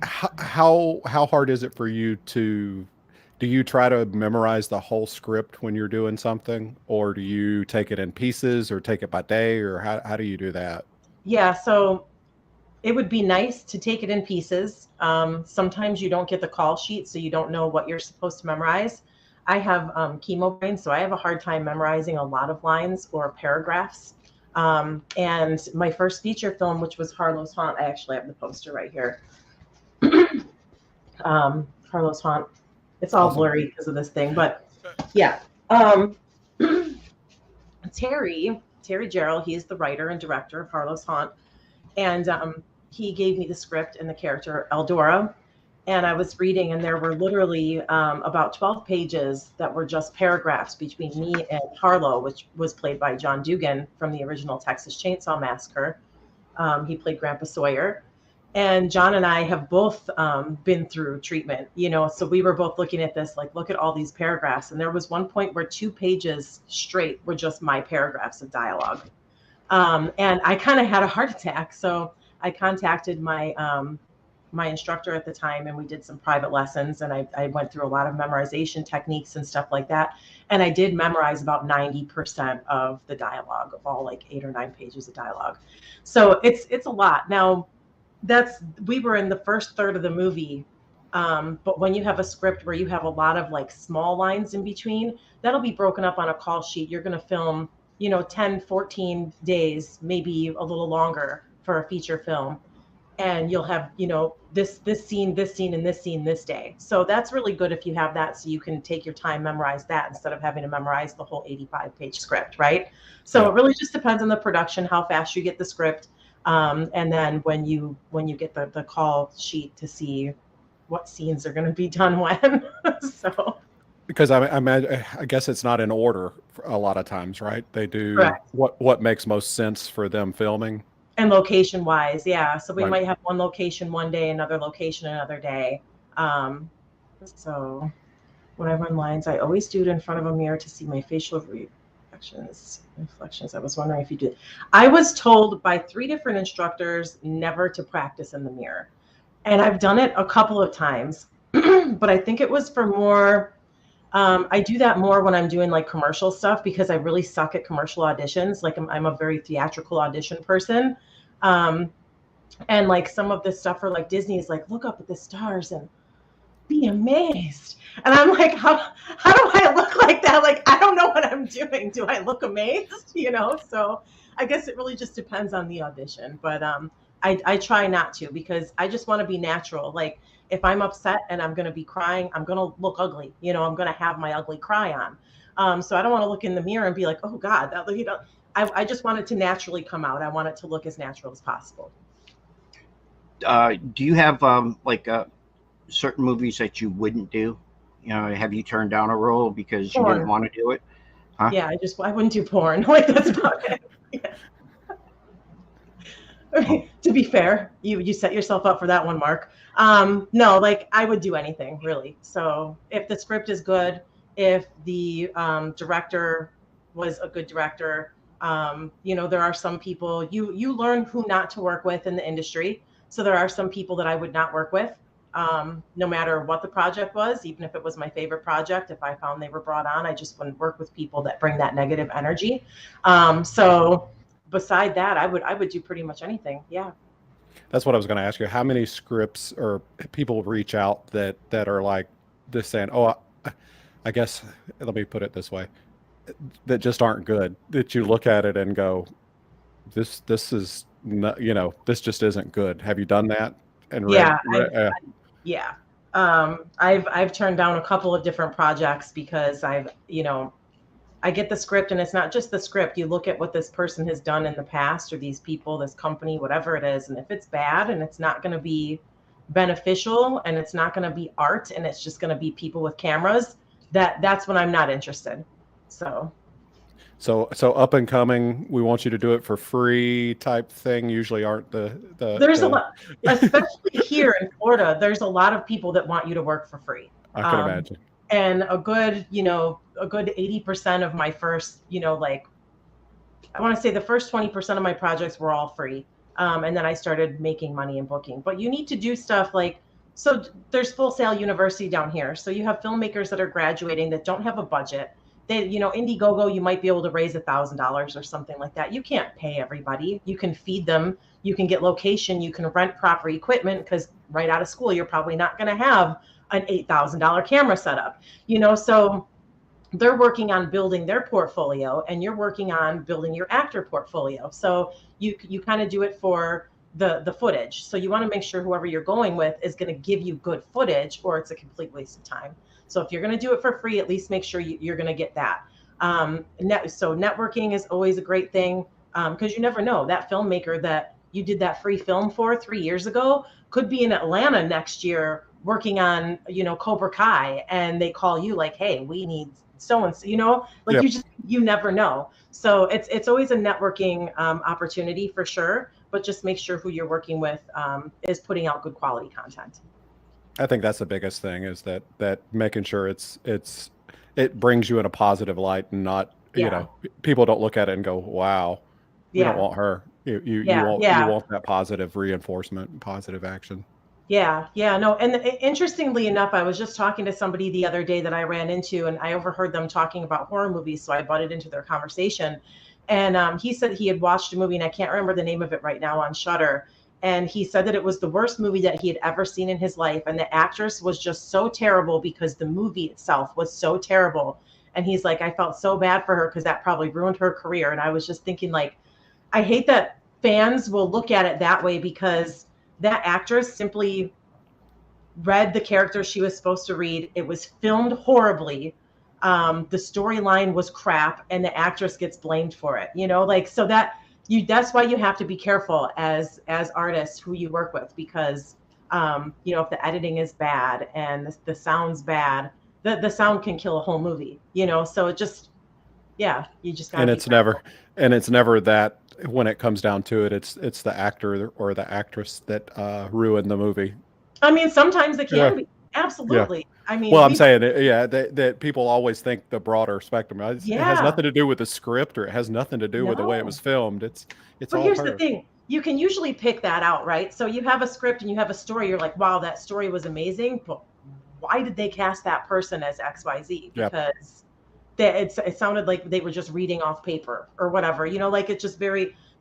How hard is it for you to? Do you try to memorize the whole script when you're doing something, or do you take it in pieces or take it by day, or how do you do that? Yeah, so it would be nice to take it in pieces. Sometimes you don't get the call sheet, so you don't know what you're supposed to memorize. I have chemo brain, so I have a hard time memorizing a lot of lines or paragraphs. And my first feature film, which was Harlow's Haunt, I actually have the poster right here. Harlow's Haunt. It's all blurry because of this thing, but yeah. Terry Gerald, he's the writer and director of Harlow's Haunt, and he gave me the script and the character Eldora, and I was reading, and there were literally about 12 pages that were just paragraphs between me and Harlow, which was played by John Dugan from the original Texas Chainsaw Massacre. He played Grandpa Sawyer. And John and I have both been through treatment, so we were both looking at this, like, look at all these paragraphs. And there was one point where 2 pages straight were just my paragraphs of dialogue. And I kind of had a heart attack. So I contacted my instructor at the time, and we did some private lessons. And I went through a lot of memorization techniques and stuff like that. And I did memorize about 90% of the dialogue of all like 8 or 9 pages of dialogue. So it's a lot. Now, we were in the first third of the movie, but when you have a script where you have a lot of like small lines in between, that'll be broken up on a call sheet. You're going to film 10, 14 days, maybe a little longer for a feature film, and you'll have this scene, and this scene this day. So that's really good if you have that, so you can take your time, memorize that instead of having to memorize the whole 85-page script, right? So It really just depends on the production, how fast you get the script. And then when you get the call sheet to see what scenes are going to be done when. So Because I imagine, I guess it's not in order a lot of times, right? They do correct. what makes most sense for them filming. And location wise, yeah. So we Right. might have one location one day, another location another day. So when I run lines, I always do it in front of a mirror to see my facial reflections. I was wondering if you do. I was told by 3 different instructors never to practice in the mirror. And I've done it a couple of times, but I think it was for more. I do that more when I'm doing like commercial stuff because I really suck at commercial auditions. Like I'm a very theatrical audition person. And like some of this stuff for like Disney is like, look up at the stars and be amazed. And I'm like, how do I look like that? Like, I don't know what I'm doing. Do I look amazed? You know? So I guess it really just depends on the audition. But I try not to because I just want to be natural. Like if I'm upset and I'm going to be crying, I'm going to look ugly. You know, I'm going to have my ugly cry on. So I don't want to look in the mirror and be like, oh God, that, you know, I just want it to naturally come out. I want it to look as natural as possible. Do you have certain movies that you wouldn't do? You know, have you turned down a role because you didn't want to do it? Huh? Yeah, I wouldn't do porn. Like that's about it. Yeah. To be fair, you set yourself up for that one, Mark. No, like I would do anything really. So if the script is good, if the director was a good director, you know, there are some people you learn who not to work with in the industry. So there are some people that I would not work with, no matter what the project was, even if it was my favorite project. If I found they were brought on, I just wouldn't work with people that bring that negative energy. So beside that, I would do pretty much anything. Yeah. That's what I was going to ask you. How many scripts or people reach out that are like just saying, oh, I guess, let me put it this way, that just aren't good, that you look at it and go, this is not, you know, this just isn't good. Have you done that? And yeah. I've turned down a couple of different projects because I get the script and it's not just the script. You look at what this person has done in the past or these people, this company, whatever it is. And if it's bad and it's not going to be beneficial and it's not going to be art and it's just going to be people with cameras, that's when I'm not interested. So up and coming, we want you to do it for free type thing. Usually aren't there's a lot, especially here in Florida, there's a lot of people that want you to work for free. I can imagine. And a good 80% of my first, like I want to say the first 20% of my projects were all free. And then I started making money and booking. But you need to do stuff like, so there's Full Sail University down here. So you have filmmakers that are graduating that don't have a budget. They, Indiegogo, you might be able to raise $1,000 or something like that. You can't pay everybody. You can feed them. You can get location. You can rent proper equipment because right out of school, you're probably not going to have an $8,000 camera setup. So they're working on building their portfolio and you're working on building your actor portfolio. So you kind of do it for the footage. So you want to make sure whoever you're going with is going to give you good footage or it's a complete waste of time. So if you're going to do it for free, at least make sure you're going to get that. So networking is always a great thing because you never know, that filmmaker that you did that free film for 3 years ago could be in Atlanta next year working on, Cobra Kai, and they call you like, hey, we need so-and-so, Yep. you never know. So it's always a networking opportunity for sure, but just make sure who you're working with is putting out good quality content. I think that's the biggest thing is that making sure it brings you in a positive light and not, people don't look at it and go, wow, you don't want her. You want that positive reinforcement and positive action. No. And interestingly enough, I was just talking to somebody the other day that I ran into and I overheard them talking about horror movies. So I butted into their conversation and he said he had watched a movie and I can't remember the name of it right now on Shudder. And he said that it was the worst movie that he had ever seen in his life. And the actress was just so terrible because the movie itself was so terrible. And he's like, I felt so bad for her because that probably ruined her career. And I was just thinking like, I hate that fans will look at it that way because that actress simply read the character she was supposed to read. It was filmed horribly. The storyline was crap and the actress gets blamed for it, so that that's why you have to be careful as artists who you work with, because if the editing is bad and the sound's bad, the sound can kill a whole movie, so it just, you just gotta And be it's careful. never that when it comes down to it, it's the actor or the actress that ruined the movie. I mean, sometimes it Yeah. can be. Yeah. Absolutely. I mean, Well, I'm saying, that people always think the broader spectrum. It has yeah, nothing to do with the script, or it has nothing to do with the way it no. was filmed. It's But all here's the her. thing. You can usually pick that out, right? So you have a script and you have a story. You're like, wow, that story was amazing. But why did they cast that person as XYZ? Yeah. Because it sounded like they were just reading off paper or whatever, like it's just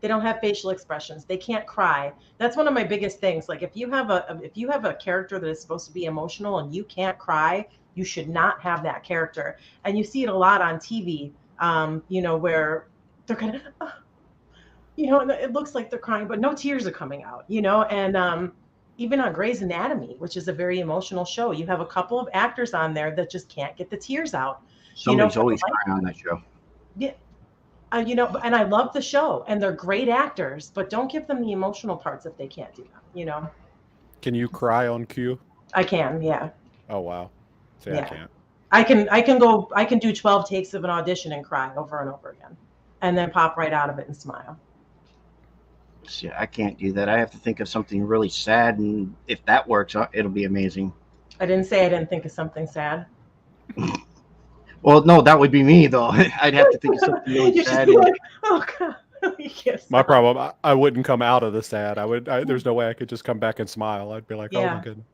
they don't have facial expressions. They can't cry. That's one of my biggest things. Like if you have a character that is supposed to be emotional and you can't cry, you should not have that character. And you see it a lot on TV, where they're kind of, and it looks like they're crying, but no tears are coming out, and even on Grey's Anatomy, which is a very emotional show, you have a couple of actors on there that just can't get the tears out. Somebody's always crying on that show. Yeah. And I love the show and they're great actors, but don't give them the emotional parts if they can't do that, Can you cry on cue? I can, yeah. Oh, wow. See, Yeah. I can't. I can do 12 takes of an audition and cry over and over again and then pop right out of it and smile. See, I can't do that. I have to think of something really sad, and if that works, it'll be amazing. I didn't say I didn't think of something sad. Well, no, that would be me, though. I'd have to think of something really sad. Like, oh, God. My problem, I wouldn't come out of the sad. There's no way I could just come back and smile. I'd be like, oh, my goodness.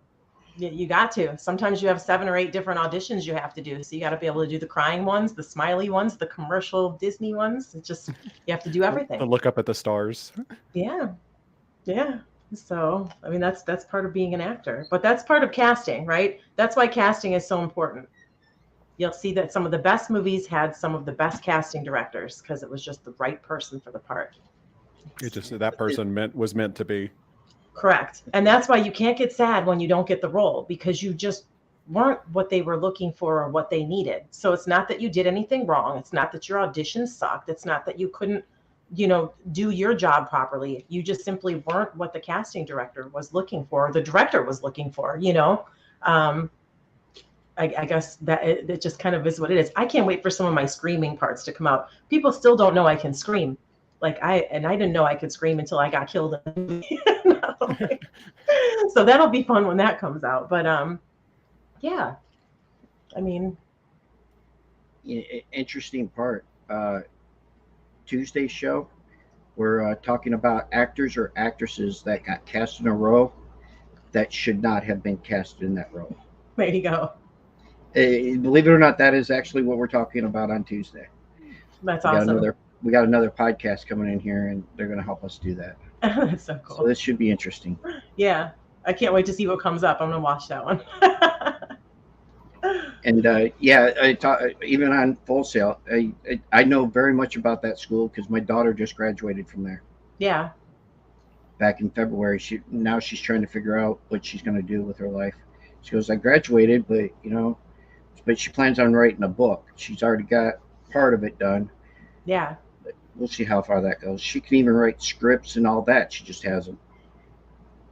Yeah, you got to. Sometimes you have 7 or 8 different auditions you have to do. So you got to be able to do the crying ones, the smiley ones, the commercial Disney ones. It's just, you have to do everything. To look up at the stars. Yeah. Yeah. So, I mean, that's part of being an actor, but that's part of casting, right? That's why casting is so important. You'll see that some of the best movies had some of the best casting directors because it was just the right person for the part. It just, that person was meant to be. Correct. And that's why you can't get sad when you don't get the role, because you just weren't what they were looking for or what they needed. So it's not that you did anything wrong. It's not that your audition sucked. It's not that you couldn't, do your job properly. You just simply weren't what the casting director was looking for, or the director was looking for, I guess that it just kind of is what it is. I can't wait for some of my screaming parts to come out. People still don't know I can scream. I didn't know I could scream until I got killed in the movie. So that'll be fun when that comes out. But yeah, I mean, interesting part. Tuesday's show, we're talking about actors or actresses that got cast in a role that should not have been cast in that role. There you go. Believe it or not, that is actually what we're talking about on Tuesday. That's awesome. We got another podcast coming in here, and they're going to help us do that. That's so cool. So this should be interesting. Yeah, I can't wait to see what comes up. I'm going to watch that one. And even on Full Sail, I know very much about that school because my daughter just graduated from there. Yeah. Back in February, now she's trying to figure out what she's going to do with her life. She goes, I graduated, but she plans on writing a book. She's already got part of it done. Yeah. But we'll see how far that goes. She can even write scripts and all that. She just hasn't.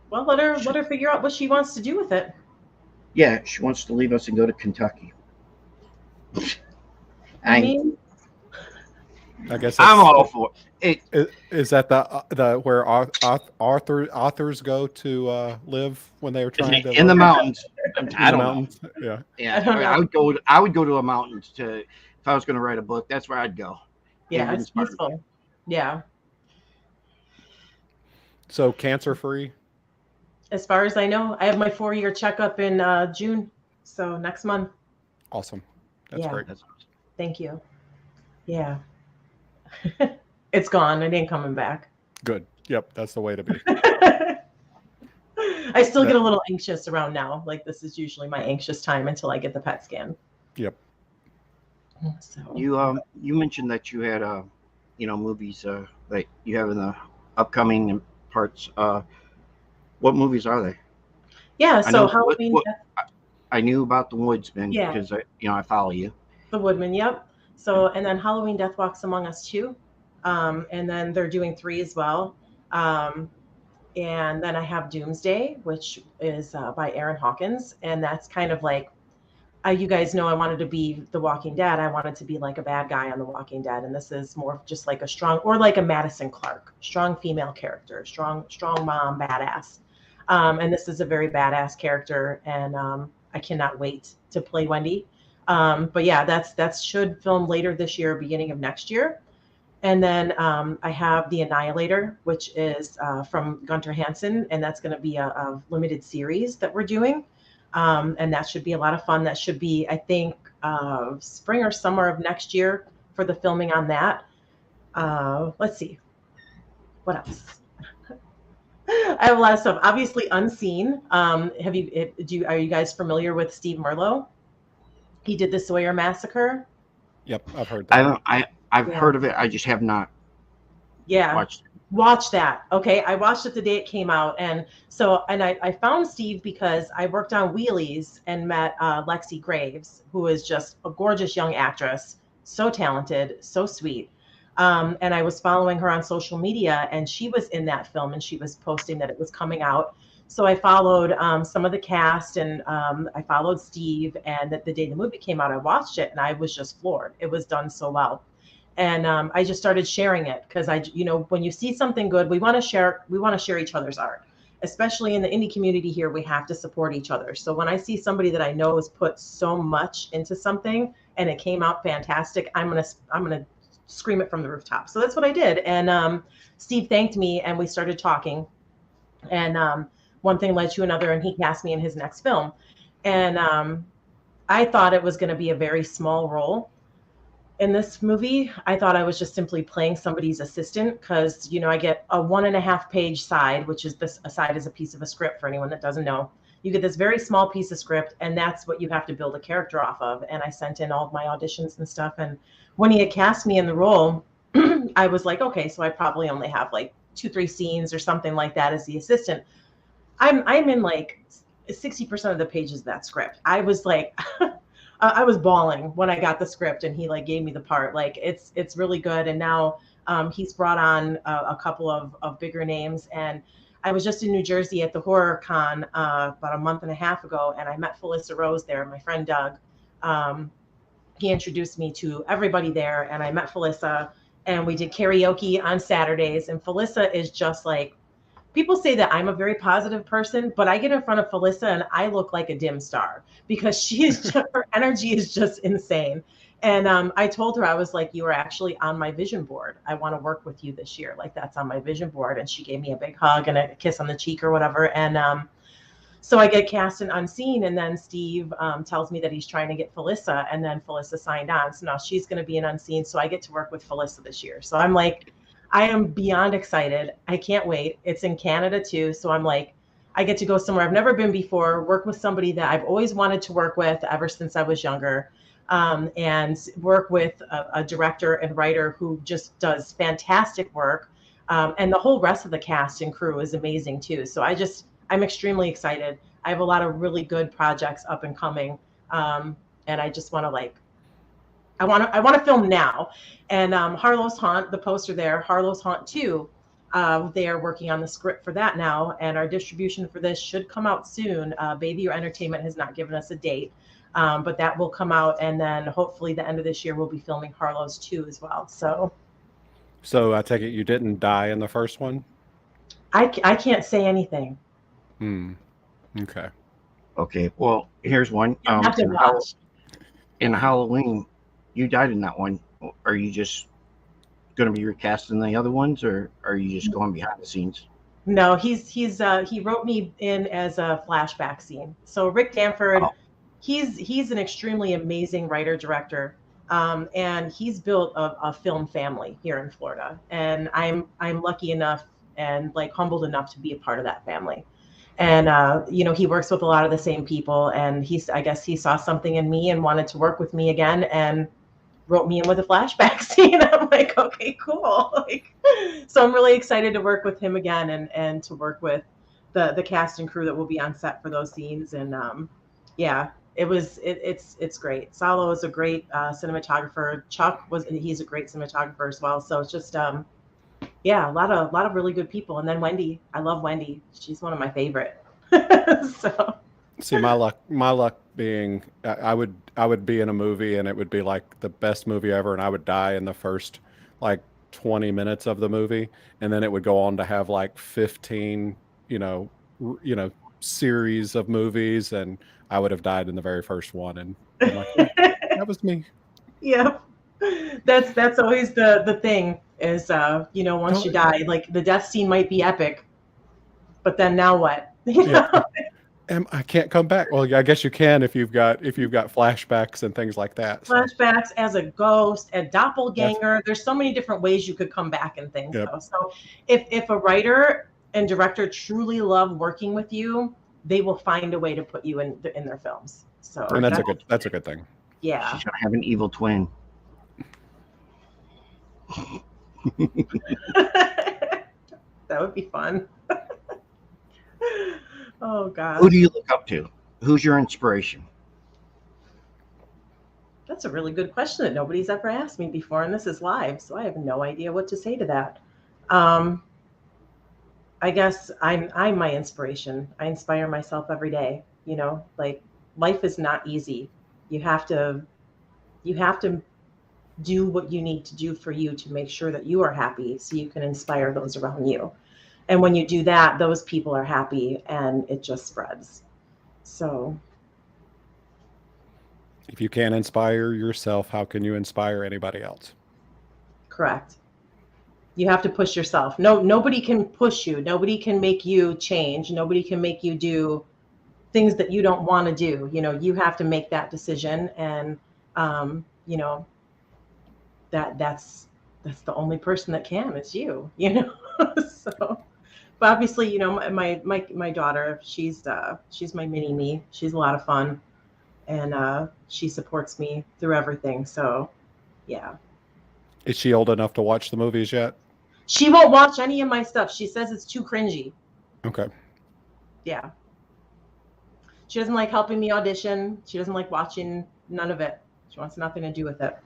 Well, let her figure out what she wants to do with it. Yeah, she wants to leave us and go to Kentucky. I guess I'm all for it. Is that the where authors go to live when they were trying to in the mountains? I don't know. Yeah, I would go to a mountain if I was going to write a book. That's where I'd go. Yeah, it's peaceful. Yeah. So cancer free? As far as I know, I have my 4-year checkup in June, so next month. Awesome. That's great. That's awesome. Thank you. Yeah. It's gone. It ain't coming back. Good. Yep, that's the way to be. I still get a little anxious around now. Like this is usually my anxious time until I get the PET scan. Yep. So you mentioned that you had movies that you have in the upcoming parts. What movies are they? Yeah, so Halloween. I knew about The Woodsman because I follow you. The Woodman, yep. So and then Halloween Death Walks Among Us 2. And then they're doing 3 as well. And then I have Doomsday, which is by Aaron Hawkins, and that's kind of like, you guys know I wanted to be The Walking Dead. I wanted to be like a bad guy on The Walking Dead, and this is more of just like a strong, or like a Madison Clark, strong female character, strong mom, badass. And this is a very badass character, and I cannot wait to play Wendy. But yeah, that should film later this year, beginning of next year. And then I have The Annihilator, which is from Gunter Hansen, and that's going to be a limited series that we're doing. And that should be a lot of fun. That should be, I think, spring or summer of next year for the filming on that. Let's see. What else? I have a lot of stuff. Obviously, Unseen. Are you guys familiar with Steve Merlo? He did the Sawyer Massacre. Yep, I've heard that. I've heard of it. I just have not watched it. Watch that. Okay. I watched it the day it came out. And I found Steve because I worked on Wheelies and met Lexi Graves, who is just a gorgeous young actress, so talented, so sweet. And I was following her on social media, and she was in that film, and she was posting that it was coming out. So I followed some of the cast, and I followed Steve, and the day the movie came out, I watched it, and I was just floored. It was done so well. And I just started sharing it because when you see something good, we want to share each other's art, especially in the indie community here. We have to support each other. So when I see somebody that I know has put so much into something and it came out fantastic, I'm gonna scream it from the rooftop. So that's what I did. And Steve thanked me, and we started talking. And one thing led to another, and he cast me in his next film. And I thought it was going to be a very small role. In this movie, I thought I was just simply playing somebody's assistant because, I get a 1.5 page side, which is a side is a piece of a script for anyone that doesn't know. You get this very small piece of script, and that's what you have to build a character off of. And I sent in all of my auditions and stuff. And when he had cast me in the role, I was like, okay, so I probably only have like 2-3 scenes or something like that as the assistant. I'm in like 60% of the pages of that script. I was like, I was bawling when I got the script and he like gave me the part. Like it's really good. And now he's brought on a couple of bigger names. And I was just in New Jersey at the Horror Con about a month and a half ago, and I met Felissa Rose there, my friend Doug. He introduced me to everybody there, and I met Felissa, and we did karaoke on Saturdays. And Felissa is just like, people say that I'm a very positive person, but I get in front of Felissa and I look like a dim star because her energy is just insane. And I told her, I was like, you are actually on my vision board. I want to work with you this year. Like that's on my vision board. And she gave me a big hug and a kiss on the cheek or whatever. And so I get cast in Unseen, and then Steve tells me that he's trying to get Felissa, and then Felissa signed on. So now she's going to be in Unseen. So I get to work with Felissa this year. So I'm like, I am beyond excited. I can't wait. It's in Canada too. So I'm like, I get to go somewhere I've never been before, work with somebody that I've always wanted to work with ever since I was younger, and work with a director and writer who just does fantastic work. And the whole rest of the cast and crew is amazing too. So I'm extremely excited. I have a lot of really good projects up and coming. And I just want to I want to film now. And Harlow's Haunt, the poster there, Harlow's Haunt 2, they are working on the script for that now. And our distribution for this should come out soon. Baby or Entertainment has not given us a date, but that will come out. And then hopefully the end of this year, we'll be filming Harlow's 2 as well. So I take it you didn't die in the first one? I can't say anything. Okay. Okay. Well, here's one. In Halloween, you died in that one. Are you just going to be recast in the other ones, or are you just going behind the scenes? No, he wrote me in as a flashback scene. So Rick Danford, he's an extremely amazing writer director, and he's built a film family here in Florida, and I'm lucky enough and humbled enough to be a part of that family. And he works with a lot of the same people, and I guess he saw something in me and wanted to work with me again, and wrote me in with a flashback scene. I'm like, okay, cool. So I'm really excited to work with him again, and to work with the cast and crew that will be on set for those scenes. And yeah, It's great. Salo is a great cinematographer. He's a great cinematographer as well. So it's just yeah, a lot of really good people. And then Wendy, I love Wendy. She's one of my favorite. So See, my luck being I would be in a movie and it would be like the best movie ever, and I would die in the first like 20 minutes of the movie, and then it would go on to have like 15, series of movies, and I would have died in the very first one, and I'm like, yeah, that was me. yeah, that's always the thing is once you die, like the death scene might be epic, but then now what? Yeah. I can't come back. Well, yeah, I guess you can if you've got flashbacks and things like that. So. Flashbacks as a ghost, a doppelganger. There's so many different ways you could come back and things. Yep. Though. So if a writer and director truly love working with you, they will find a way to put you in their films. So and that's a good thing. Yeah. She's gonna have an evil twin. That would be fun. Oh God. Who do you look up to? Who's your inspiration? That's a really good question that nobody's ever asked me before, and this is live, so I have no idea what to say to that. I guess I'm my inspiration. I inspire myself every day. Like life is not easy. You have to do what you need to do for you to make sure that you are happy, so you can inspire those around you. And when you do that, those people are happy and it just spreads. So if you can't inspire yourself, how can you inspire anybody else? Correct. You have to push yourself. Nobody can push you. Nobody can make you change. Nobody can make you do things that you don't want to do. You have to make that decision. And, that's the only person that can. It's you, So. But obviously, my daughter, she's my mini me. She's a lot of fun, and she supports me through everything. So, yeah. Is she old enough to watch the movies yet? She won't watch any of my stuff. She says it's too cringy. Okay. Yeah. She doesn't like helping me audition. She doesn't like watching none of it. She wants nothing to do with it.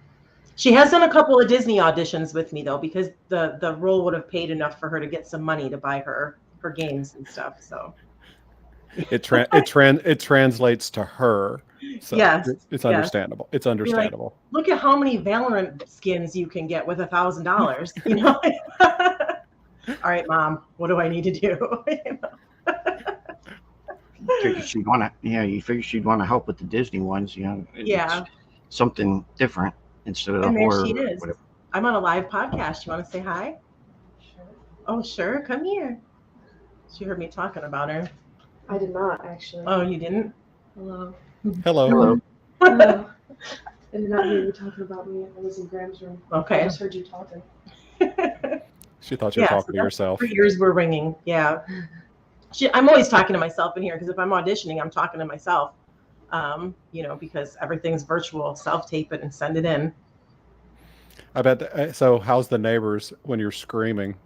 She has done a couple of Disney auditions with me though, because the role would have paid enough for her to get some money to buy her games and stuff. So it translates to her. So yes, it's understandable. It's understandable. Like, look at how many Valorant skins you can get with $1,000. All right, Mom, what do I need to do? You figure she'd want to help with the Disney ones. Yeah. Something different. Instead of the and horror. There she is. Whatever. I'm on a live podcast. You want to say hi? Sure. Oh, sure. Come here. She heard me talking about her. I did not, actually. Oh, you didn't? Hello. Hello. Hello. I did not hear you talking about me. I was in Graham's room. Okay. I just heard you talking. She thought you were talking to yourself. Her ears were ringing. Yeah. I'm always talking to myself in here because if I'm auditioning, I'm talking to myself. Because everything's virtual, self-tape it and send it in. I bet. So how's the neighbors when you're screaming?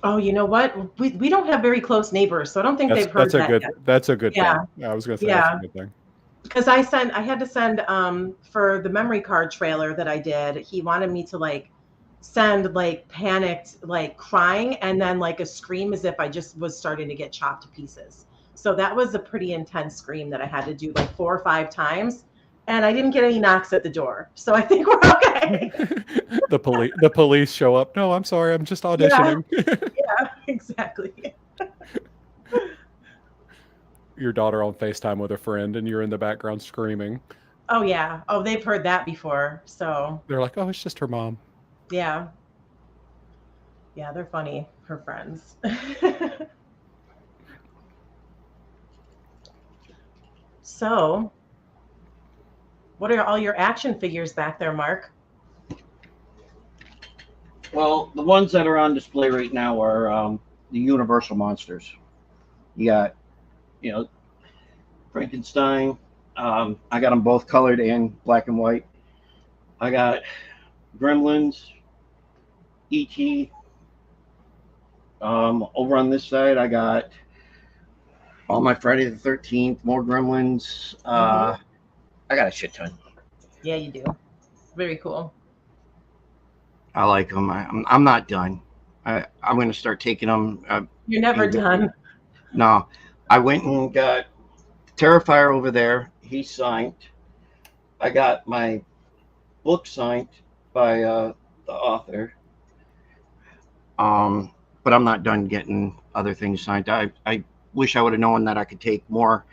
Oh, you know what? We don't have very close neighbors, so I don't think they've heard that yet. That's a good thing. I was going to say that's a good thing. Because I had to send for the memory card trailer that I did, he wanted me to send panicked, crying, and then a scream as if I just was starting to get chopped to pieces. So that was a pretty intense scream that I had to do 4 or 5 times, and I didn't get any knocks at the door. So I think we're okay. The police show up. No, I'm sorry. I'm just auditioning. Yeah, exactly. Your daughter on FaceTime with a friend and you're in the background screaming. Oh, yeah. Oh, they've heard that before. So they're like, oh, it's just her mom. Yeah. Yeah, they're funny, her friends. So, what are all your action figures back there, Mark? Well, the ones that are on display right now are the Universal monsters. You got, Frankenstein. I got them both colored and black and white. I got Gremlins, E.T. Over on this side, I got all my Friday the 13th, more Gremlins. I got a shit ton. Yeah, you do. Very cool. I like them. I'm not done. I'm going to start taking them. You're never done. No, I went and got Terrifier over there. He signed. I got my book signed by the author. But I'm not done getting other things signed. I wish I would have known that I could take more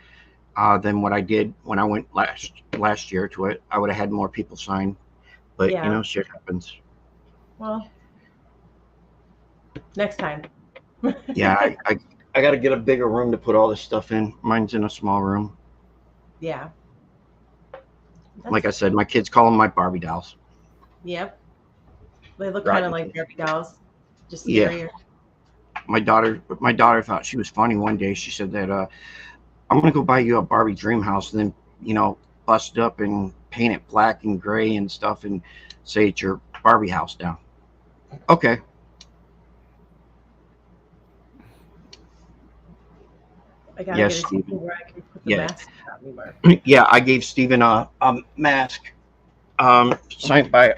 than what I did when I went last year to it. I would have had more people sign. But shit happens. Well, next time. Yeah, I got to get a bigger room to put all this stuff in. Mine's in a small room. Yeah. Like I said, my kids call them my Barbie dolls. Yep. They look kind of like Barbie dolls, just scarier. Yeah. My daughter thought she was funny one day. She said that I'm gonna go buy you a Barbie dream house and then bust it up and paint it black and gray and stuff and say it's your Barbie house now. Okay. I gotta get something where I can put the mask on anymore. Yeah, I gave Steven a mask signed by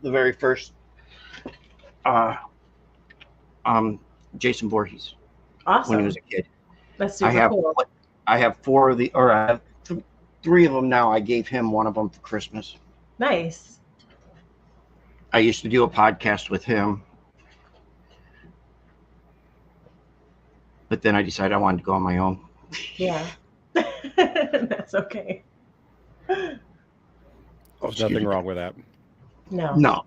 the very first Jason Voorhees. Awesome. When he was a kid. That's super cool. I have I have 3 of them now. I gave him one of them for Christmas. Nice. I used to do a podcast with him. But then I decided I wanted to go on my own. Yeah. That's okay. There's nothing wrong with that. No.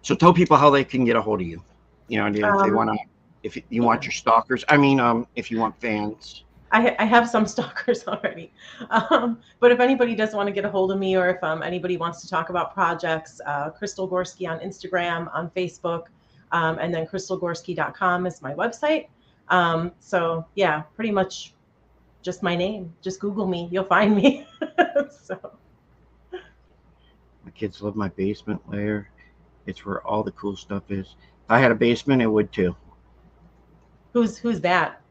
So tell people how they can get a hold of you. If they want to, if you want your stalkers. I mean, if you want fans. I have some stalkers already. But if anybody does want to get a hold of me, or if anybody wants to talk about projects, Crystal Gorski on Instagram, on Facebook, and then crystalgorski.com is my website. So yeah, pretty much just my name. Just Google me, you'll find me. So. My kids love my basement layer. It's where all the cool stuff is. If I had a basement, it would too. Who's that?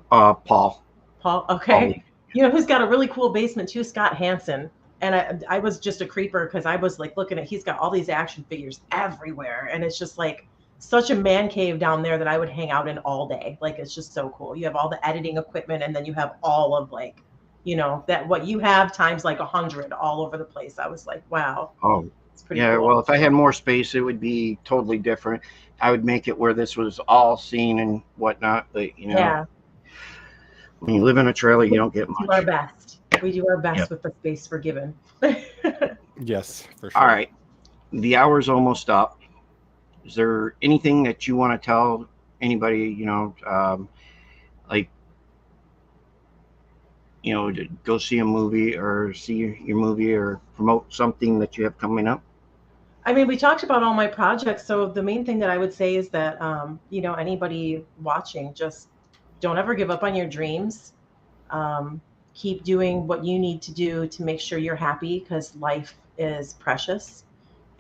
Paul. Paul. Okay. Who's got a really cool basement too? Scott Hansen. And I was just a creeper because I was like looking at. He's got all these action figures everywhere, and it's just like such a man cave down there that I would hang out in all day. Like, it's just so cool. You have all the editing equipment, and then you have all of that what you have times like 100 all over the place. I was like, wow. Oh, it's pretty cool. Well, if I had more space, it would be totally different. I would make it where this was all seen and whatnot. But yeah. When you live in a trailer, you don't get much. We do our best. We do our best with the space we're given. Yes, for sure. All right. The hour's almost up. Is there anything that you want to tell anybody, to go see a movie or see your movie or promote something that you have coming up? I mean, we talked about all my projects. So the main thing that I would say is that, anybody watching, just don't ever give up on your dreams. Keep doing what you need to do to make sure you're happy, because life is precious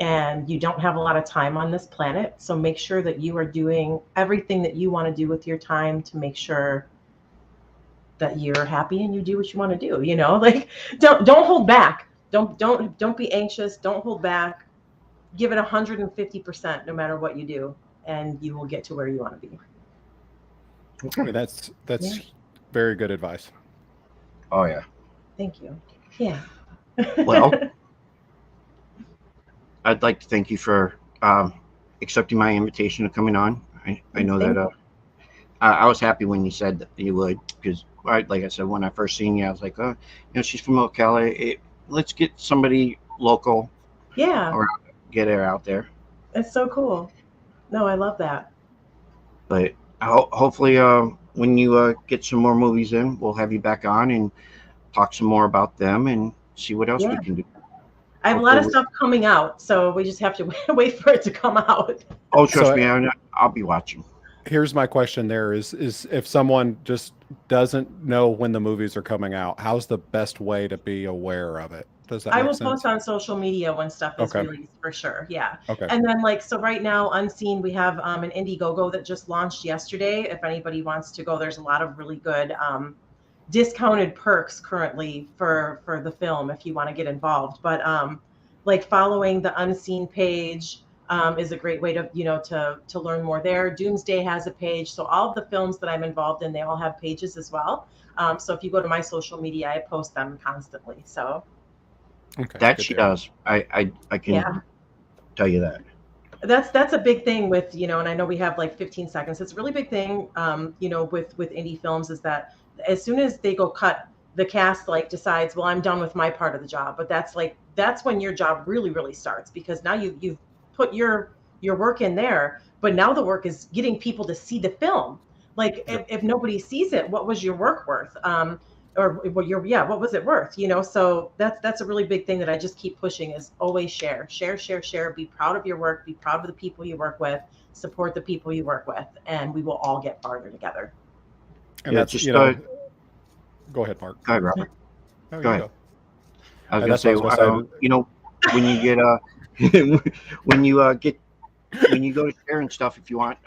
and you don't have a lot of time on this planet. So make sure that you are doing everything that you want to do with your time to make sure that you're happy and you do what you want to do. Don't hold back. Don't be anxious. Don't hold back. Give it 150% no matter what you do, and you will get to where you want to be. Okay, that's very good advice. Oh yeah. Thank you. Yeah. Well, I'd like to thank you for accepting my invitation to coming on. I know that I was happy when you said that you would, because like I said, when I first seen you, I was like, she's from Ocala. Let's get somebody local. Yeah. Or get her out there. It's so cool. No, I love that. But hopefully when you get some more movies in, we'll have you back on and talk some more about them and see what else we can do. I have a lot of stuff coming out, so we just have to wait for it to come out. Oh, trust me, I'll be watching. Here's my question there is if someone just doesn't know when the movies are coming out, how's the best way to be aware of it? Does that I make will sense? post on social media when stuff is Okay. released for sure. Yeah. Okay. And then so right now Unseen, we have an Indiegogo that just launched yesterday. If anybody wants to go, there's a lot of really good discounted perks currently for the film if you want to get involved. But like following the Unseen page is a great way to to learn more there. Doomsday has a page, so all of the films that I'm involved in, they all have pages as well. So if you go to my social media, I post them constantly. So Okay. That she does. I can tell you that. That's a big thing with, and I know we have like 15 seconds. It's a really big thing, with indie films is that as soon as they go cut, the cast like decides, well, I'm done with my part of the job. But that's when your job really, really starts, because now you've put your work in there, but now the work is getting people to see the film. Like if nobody sees it, what was your work worth? Or what was it worth? So that's a really big thing that I just keep pushing is always share, be proud of your work, be proud of the people you work with, support the people you work with, and we will all get farther together. And Yeah, that's just go ahead, Mark. go ahead, Robert. No, Go you ahead. go. I was And gonna that's what I was gonna say. when you get when you go to share and stuff, if you want,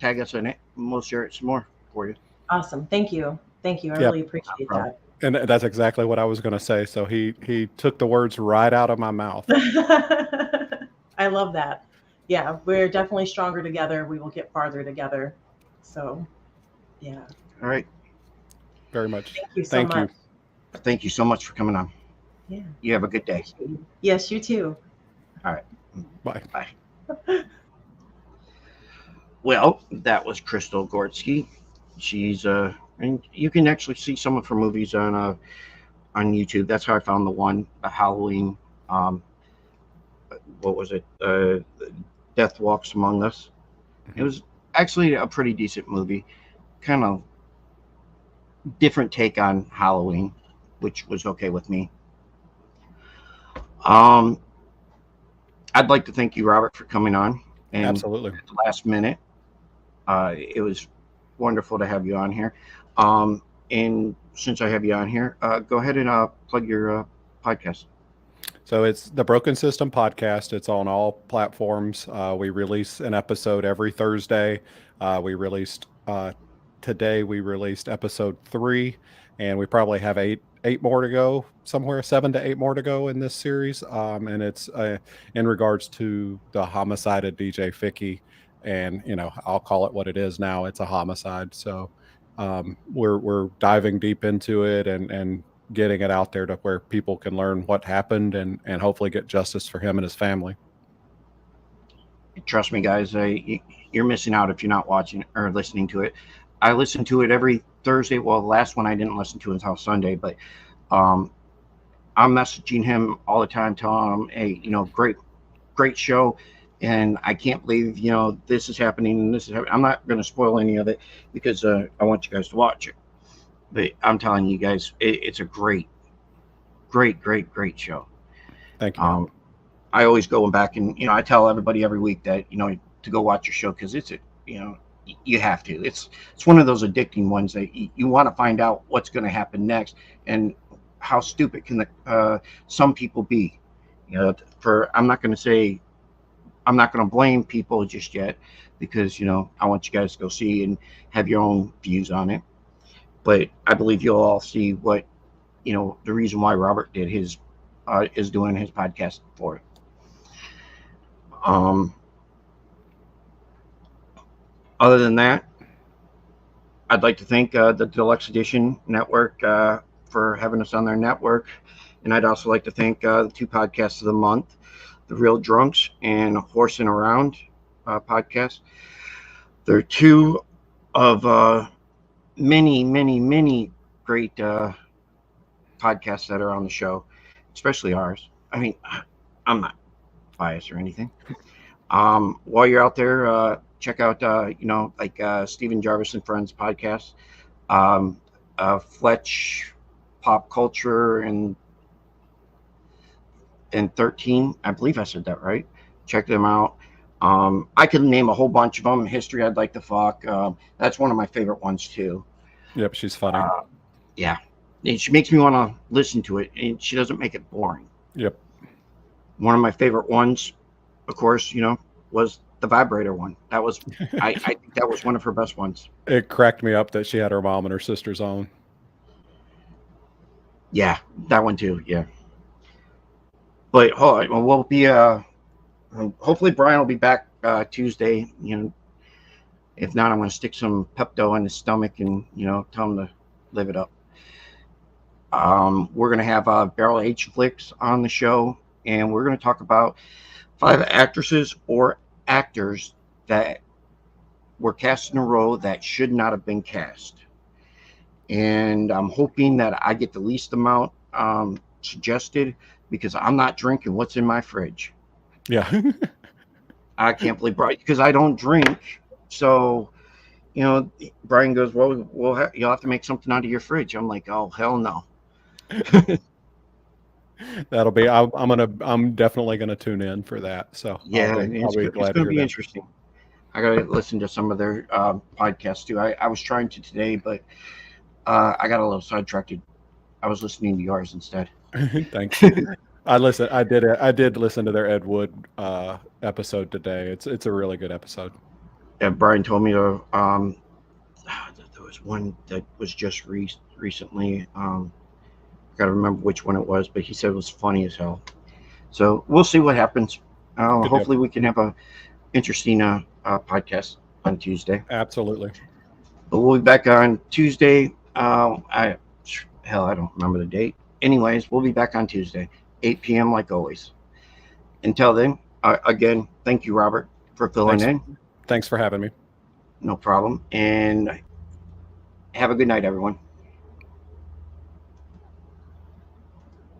tag us in it, and we'll share it some more for you. Awesome. Thank you. I Yeah. really appreciate that. And that's exactly what I was going to say. So he took the words right out of my mouth. I love that. Yeah, we're definitely stronger together. We will get farther together. So, yeah. All right. Very much. Thank you so much. Thank you so much for coming on. Yeah. You have a good day. Yes, you too. All right. Bye. Bye. Well, that was Crystal Gorski. She's and you can actually see some of her movies on YouTube. That's how I found the one, Halloween. What was it? Death Walks Among Us. It was actually a pretty decent movie. Kind of different take on Halloween, which was okay with me. I'd like to thank you, Robert, for coming on. And Absolutely. at the last minute. It was wonderful to have you on here. And since I have you on here, go ahead and plug your podcast. So it's the Broken System Podcast. It's on all platforms. We release an episode every Thursday. Today we released episode 3, and we probably have eight more to go, somewhere 7 to 8 more to go in this series. And it's in regards to the homicide of DJ Ficky. And I'll call it what it is now. It's a homicide. So we're diving deep into it and getting it out there to where people can learn what happened and hopefully get justice for him and his family. Trust me, guys, you're missing out if you're not watching or listening to it. I listen to it every Thursday. Well, the last one I didn't listen to until Sunday, but I'm messaging him all the time, telling him, hey, great show. And I can't believe, this is happening and this is happening. I'm not going to spoil any of it because I want you guys to watch it. But I'm telling you guys, it's a great show. Thank you. I always go back and, I tell everybody every week that, to go watch your show because it's, you have to. It's one of those addicting ones that you want to find out what's going to happen next and how stupid can some people be. I'm not going to blame people just yet because, I want you guys to go see and have your own views on it. But I believe you'll all see what, the reason why Robert did is doing his podcast for it. Other than that, I'd like to thank the Deluxe Edition Network for having us on their network. And I'd also like to thank the 2 podcasts of the month, The Real Drunks and Horsing Around podcast. They're 2 of many great podcasts that are on the show, especially ours. I mean, I'm not biased or anything. While you're out there, check out, Stephen Jarvis and Friends podcast, Fletch Pop Culture and 13. I believe I said that right. Check them out. I could name a whole bunch of them. History I'd Like to Fuck. That's one of my favorite ones too. Yep, she's funny. Yeah. And she makes me want to listen to it, and she doesn't make it boring. Yep. One of my favorite ones, of course, was the vibrator one. That was, I think that was one of her best ones. It cracked me up that she had her mom and her sisters on. Yeah, that one too. Yeah. But we'll be hopefully Brian will be back Tuesday. If not, I'm going to stick some Pepto in his stomach and tell him to live it up. We're going to have Barrel H Flicks on the show, and we're going to talk about 5 actresses or actors that were cast in a role that should not have been cast. And I'm hoping that I get the least amount suggested, because I'm not drinking what's in my fridge. Yeah. I can't believe Brian, because I don't drink. So, Brian goes, well, you'll have to make something out of your fridge. I'm like, oh, hell no. That'll be. I'm definitely gonna tune in for that. So yeah, it's going to be interesting. I got to listen to some of their podcasts too. I was trying to today, but I got a little sidetracked. I was listening to yours instead. Thanks. I did listen to their Ed Wood episode today. It's a really good episode. Yeah, Brian told me to. There was one that was just recently. Got to remember which one it was, but he said it was funny as hell. So we'll see what happens. Hopefully, we can have a interesting podcast on Tuesday. Absolutely. But we'll be back on Tuesday. I don't remember the date. Anyways, we'll be back on Tuesday, 8 p.m. like always. Until then, again, thank you, Robert, for filling in. Thanks for having me. No problem. And have a good night, everyone.